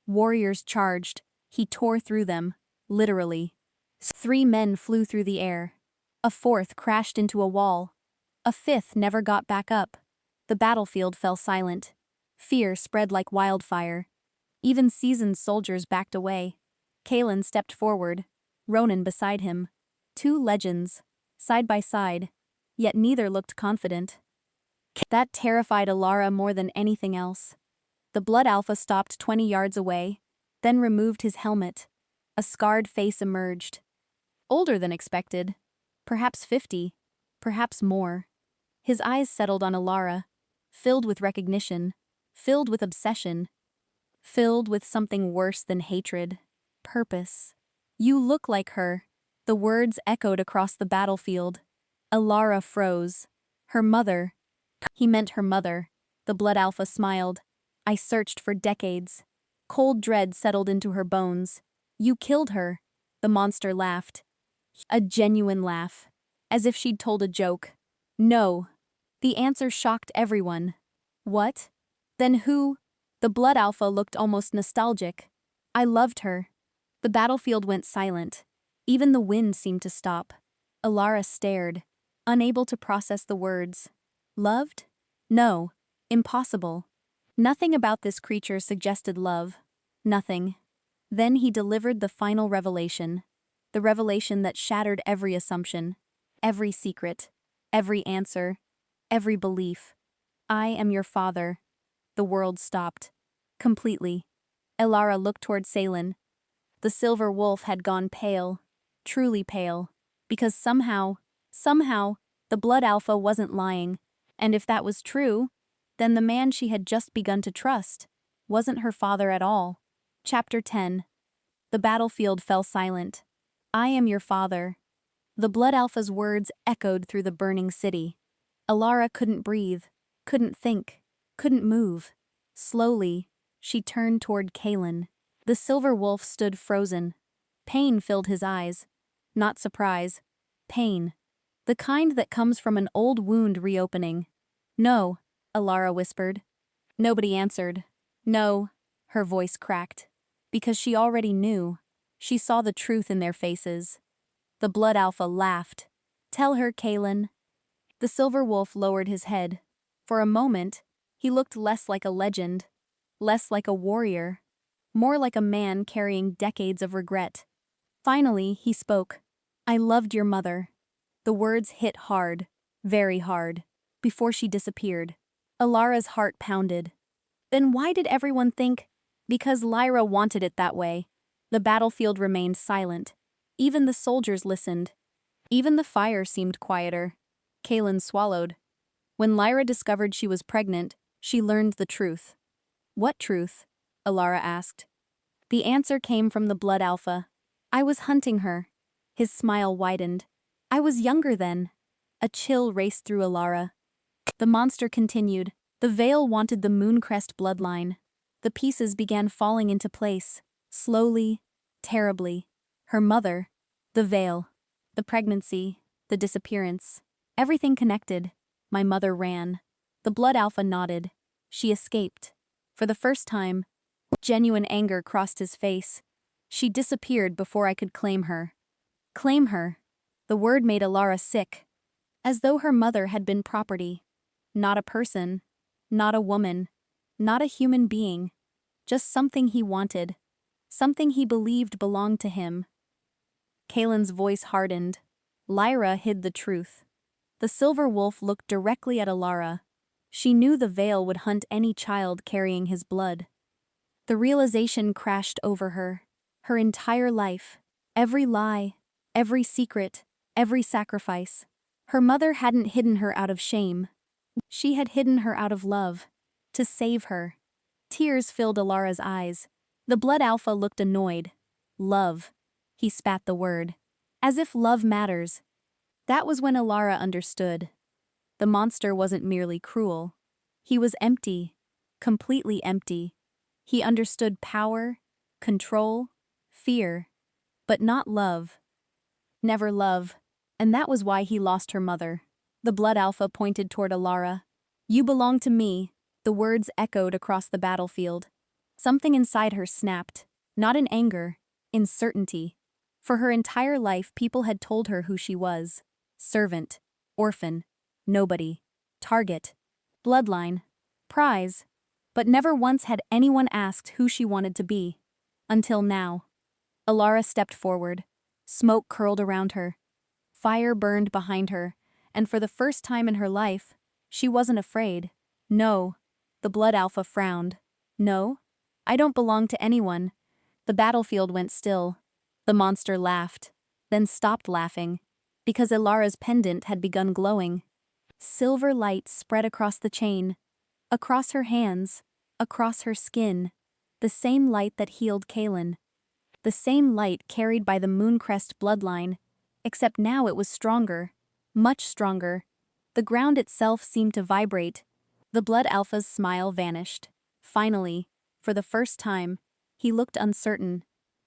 A: Warriors charged. He tore through them. Literally. 3 men flew through the air. A 4th crashed into a wall. A 5th never got back up. The battlefield fell silent. Fear spread like wildfire. Even seasoned soldiers backed away. Kaelin stepped forward. Ronan beside him. 2 legends. Side by side. Yet neither looked confident. That terrified Alara more than anything else. The Blood Alpha stopped 20 yards away, then removed his helmet. A scarred face emerged. Older than expected. Perhaps 50. Perhaps more. His eyes settled on Alara, filled with recognition, filled with obsession, filled with something worse than hatred. Purpose. You look like her. The words echoed across the battlefield. Alara froze. Her mother. He meant her mother. The Blood Alpha smiled. I searched for decades. Cold dread settled into her bones. You killed her. The monster laughed. A genuine laugh. As if she'd told a joke. No. The answer shocked everyone. What? Then who? The Blood Alpha looked almost nostalgic. I loved her. The battlefield went silent. Even the wind seemed to stop. Alara stared. unable to process the words. Loved? No. Impossible. Nothing about this creature suggested love. Nothing. Then he delivered the final revelation. The revelation that shattered every assumption, every secret, every answer, every belief. I am your father. The world stopped. Completely. Elara looked toward Salen. The silver wolf had gone pale. Truly pale. Because somehow, the blood alpha wasn't lying. And if that was true, then the man she had just begun to trust wasn't her father at all. Chapter 10. The battlefield fell silent. I am your father. The blood alpha's words echoed through the burning city. Elara couldn't breathe, couldn't think, couldn't move. Slowly, she turned toward Kalen. The silver wolf stood frozen. Pain filled his eyes. Not surprise. Pain. The kind that comes from an old wound reopening. No, Elara whispered. Nobody answered. No, her voice cracked. Because she already knew. She saw the truth in their faces. The blood alpha laughed. Tell her, Kalen. The silver wolf lowered his head. For a moment, he looked less like a legend, less like a warrior, more like a man carrying decades of regret. Finally, he spoke. I loved your mother. The words hit hard, very hard, before she disappeared. Alara's heart pounded. Then why did everyone think? Because Lyra wanted it that way. The battlefield remained silent. Even the soldiers listened. Even the fire seemed quieter. Kalen swallowed. When Lyra discovered she was pregnant, she learned the truth. What truth? Elara asked. The answer came from the blood alpha. I was hunting her. His smile widened. I was younger then. A chill raced through Elara. The monster continued. The veil wanted the Mooncrest bloodline. The pieces began falling into place, slowly, terribly. Her mother, the veil, the pregnancy, the disappearance. Everything connected. My mother ran. The blood alpha nodded. She escaped. For the first time, genuine anger crossed his face. She disappeared before I could claim her. Claim her. The word made Elara sick. As though her mother had been property. Not a person. Not a woman. Not a human being. Just something he wanted. Something he believed belonged to him. Kalen's voice hardened. Lyra hid the truth. The silver wolf looked directly at Elara. She knew the veil would hunt any child carrying his blood. The realization crashed over her. Her entire life. Every lie. Every secret. Every sacrifice. Her mother hadn't hidden her out of shame. She had hidden her out of love. To save her. Tears filled Alara's eyes. The blood alpha looked annoyed. Love. He spat the word. As if love matters. That was when Elara understood. The monster wasn't merely cruel. He was empty. Completely empty. He understood power, control, fear. But not love. Never love. And that was why he lost her mother. The blood alpha pointed toward Elara. You belong to me. The words echoed across the battlefield. Something inside her snapped. Not in anger. In certainty. For her entire life, people had told her who she was. Servant. Orphan. Nobody. Target. Bloodline. Prize. But never once had anyone asked who she wanted to be. Until now. Elara stepped forward. Smoke curled around her. Fire burned behind her, and for the first time in her life, she wasn't afraid. No. The blood alpha frowned. No? I don't belong to anyone. The battlefield went still. The monster laughed, then stopped laughing, because Elara's pendant had begun glowing. Silver light spread across the chain, across her hands, across her skin, the same light that healed Kalen. The same light carried by the Mooncrest bloodline, except now it was stronger, much stronger. The ground itself seemed to vibrate. The blood alpha's smile vanished. Finally, for the first time, he looked uncertain.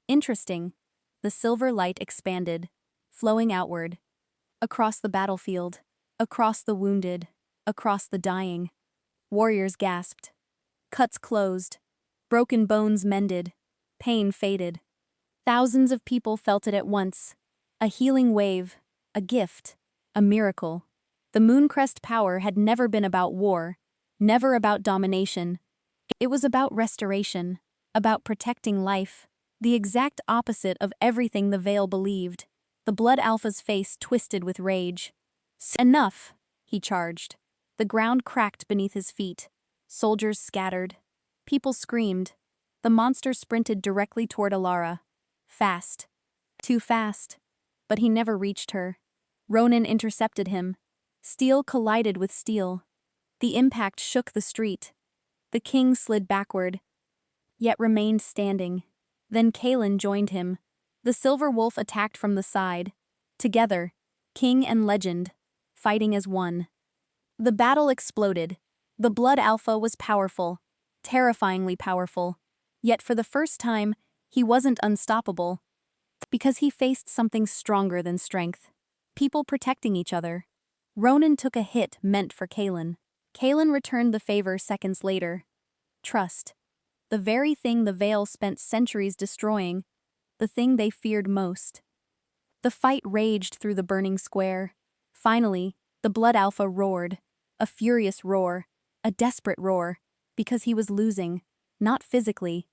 A: Interesting. The silver light expanded, flowing outward. Across the battlefield, across the wounded, across the dying. Warriors gasped. Cuts closed. Broken bones mended. Pain faded. Thousands of people felt it at once. A healing wave, a gift, a miracle. The Mooncrest power had never been about war, never about domination. It was about restoration, about protecting life, the exact opposite of everything the Veil believed. The Blood Alpha's face twisted with rage. Enough, he charged. The ground cracked beneath his feet. Soldiers scattered. People screamed. The monster sprinted directly toward Alara. Fast. Too fast. But he never reached her. Ronan intercepted him. Steel collided with steel. The impact shook the street. The king slid backward, yet remained standing. Then Kaelin joined him. The silver wolf attacked from the side. Together, king and legend, fighting as one. The battle exploded. The Blood Alpha was powerful, terrifyingly powerful. Yet for the first time, he wasn't unstoppable. Because he faced something stronger than strength. People protecting each other. Ronan took a hit meant for Kaelin. Kaelin returned the favor seconds later. Trust. The very thing the Veil spent centuries destroying. The thing they feared most. The fight raged through the burning square. Finally, the Blood Alpha roared. A furious roar. A desperate roar. Because he was losing. Not physically.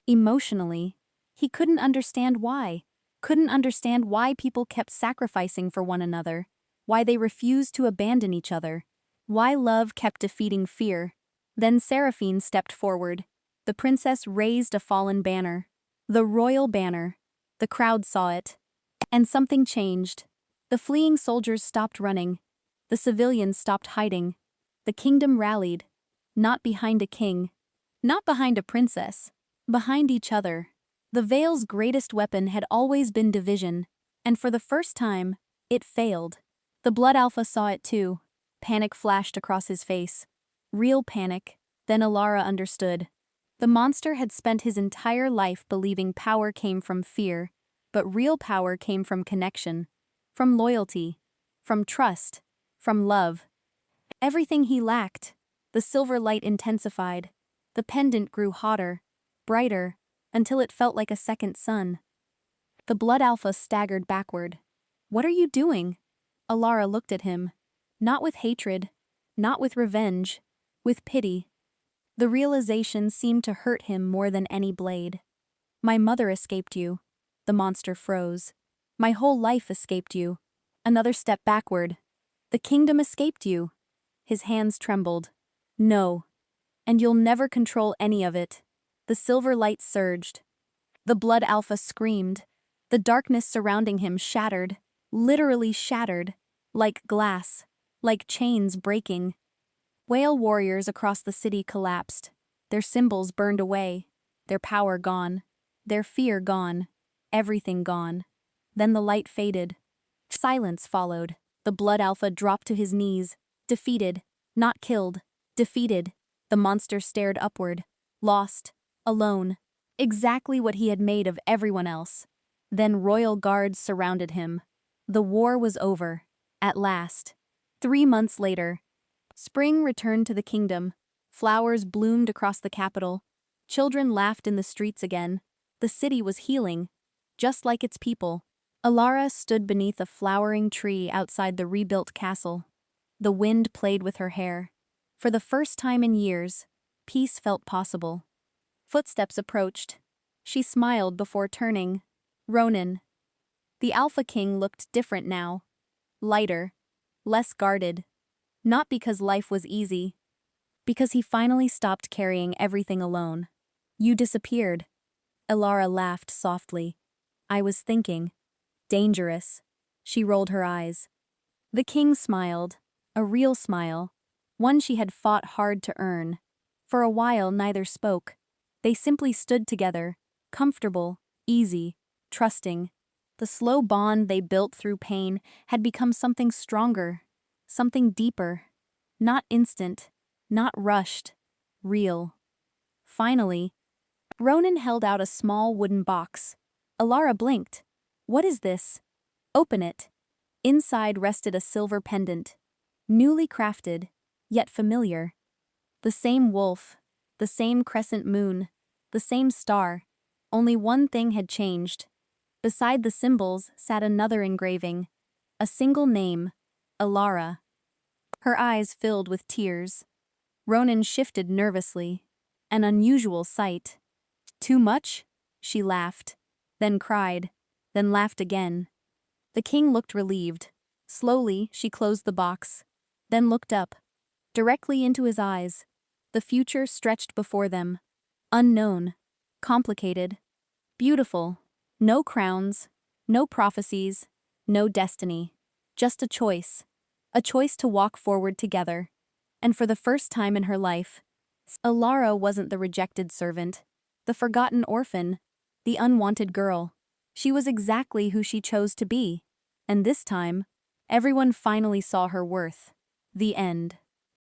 A: Emotionally. He couldn't understand why. Couldn't understand why people kept sacrificing for one another. Why they refused to abandon each other. Why love kept defeating fear. Then Seraphine stepped forward. The princess raised a fallen banner. The royal banner. The crowd saw it. And something changed. The fleeing soldiers stopped running. The civilians stopped hiding. The kingdom rallied. Not behind a king. Not behind a princess. Behind each other. The Veil's greatest weapon had always been division. And for the first time, it failed. The Blood Alpha saw it too. Panic flashed across his face. Real panic. Then Alara understood. The monster had spent his entire life believing power came from fear, but real power came from connection, from loyalty, from trust, from love. Everything he lacked. The silver light intensified. The pendant grew hotter, brighter, until it felt like a second sun. The Blood Alpha staggered backward. What are you doing? Alara looked at him. Not with hatred, not with revenge, with pity. The realization seemed to hurt him more than any blade. My mother escaped you. The monster froze. My whole life escaped you. Another step backward. The kingdom escaped you. His hands trembled. No. And you'll never control any of it. The silver light surged. The Blood Alpha screamed. The darkness surrounding him shattered. Literally shattered. Like glass. Like chains breaking. Whale warriors across the city collapsed. Their symbols burned away. Their power gone. Their fear gone. Everything gone. Then the light faded. Silence followed. The Blood Alpha dropped to his knees. Defeated. Not killed. Defeated. The monster stared upward. Lost. Alone. Exactly what he had made of everyone else. Then royal guards surrounded him. The war was over. At last. 3 months later. Spring returned to the kingdom. Flowers bloomed across the capital. Children laughed in the streets again. The city was healing. Just like its people. Alara stood beneath a flowering tree outside the rebuilt castle. The wind played with her hair. For the first time in years, peace felt possible. Footsteps approached. She smiled before turning. Ronan. The Alpha King looked different now. Lighter. Less guarded. Not because life was easy. Because he finally stopped carrying everything alone. You disappeared. Alara laughed softly. I was thinking. Dangerous. She rolled her eyes. The king smiled. A real smile. One she had fought hard to earn. For a while neither spoke. They simply stood together. Comfortable. Easy. Trusting. The slow bond they built through pain had become something stronger. Something deeper. Not instant. Not rushed. Real. Finally, Ronan held out a small wooden box. Alara blinked. What is this? Open it. Inside rested a silver pendant. Newly crafted, yet familiar. The same wolf. The same crescent moon. The same star. Only one thing had changed. Beside the symbols sat another engraving. A single name. Alara. Her eyes filled with tears. Ronan shifted nervously. An unusual sight. Too much? She laughed. Then cried. Then laughed again. The king looked relieved. Slowly, she closed the box. Then looked up. Directly into his eyes. The future stretched before them. Unknown. Complicated. Beautiful. No crowns. No prophecies. No destiny. Just a choice. A choice to walk forward together. And for the first time in her life, Alara wasn't the rejected servant, the forgotten orphan, the unwanted girl. She was exactly who she chose to be. And this time, everyone finally saw her worth. The end.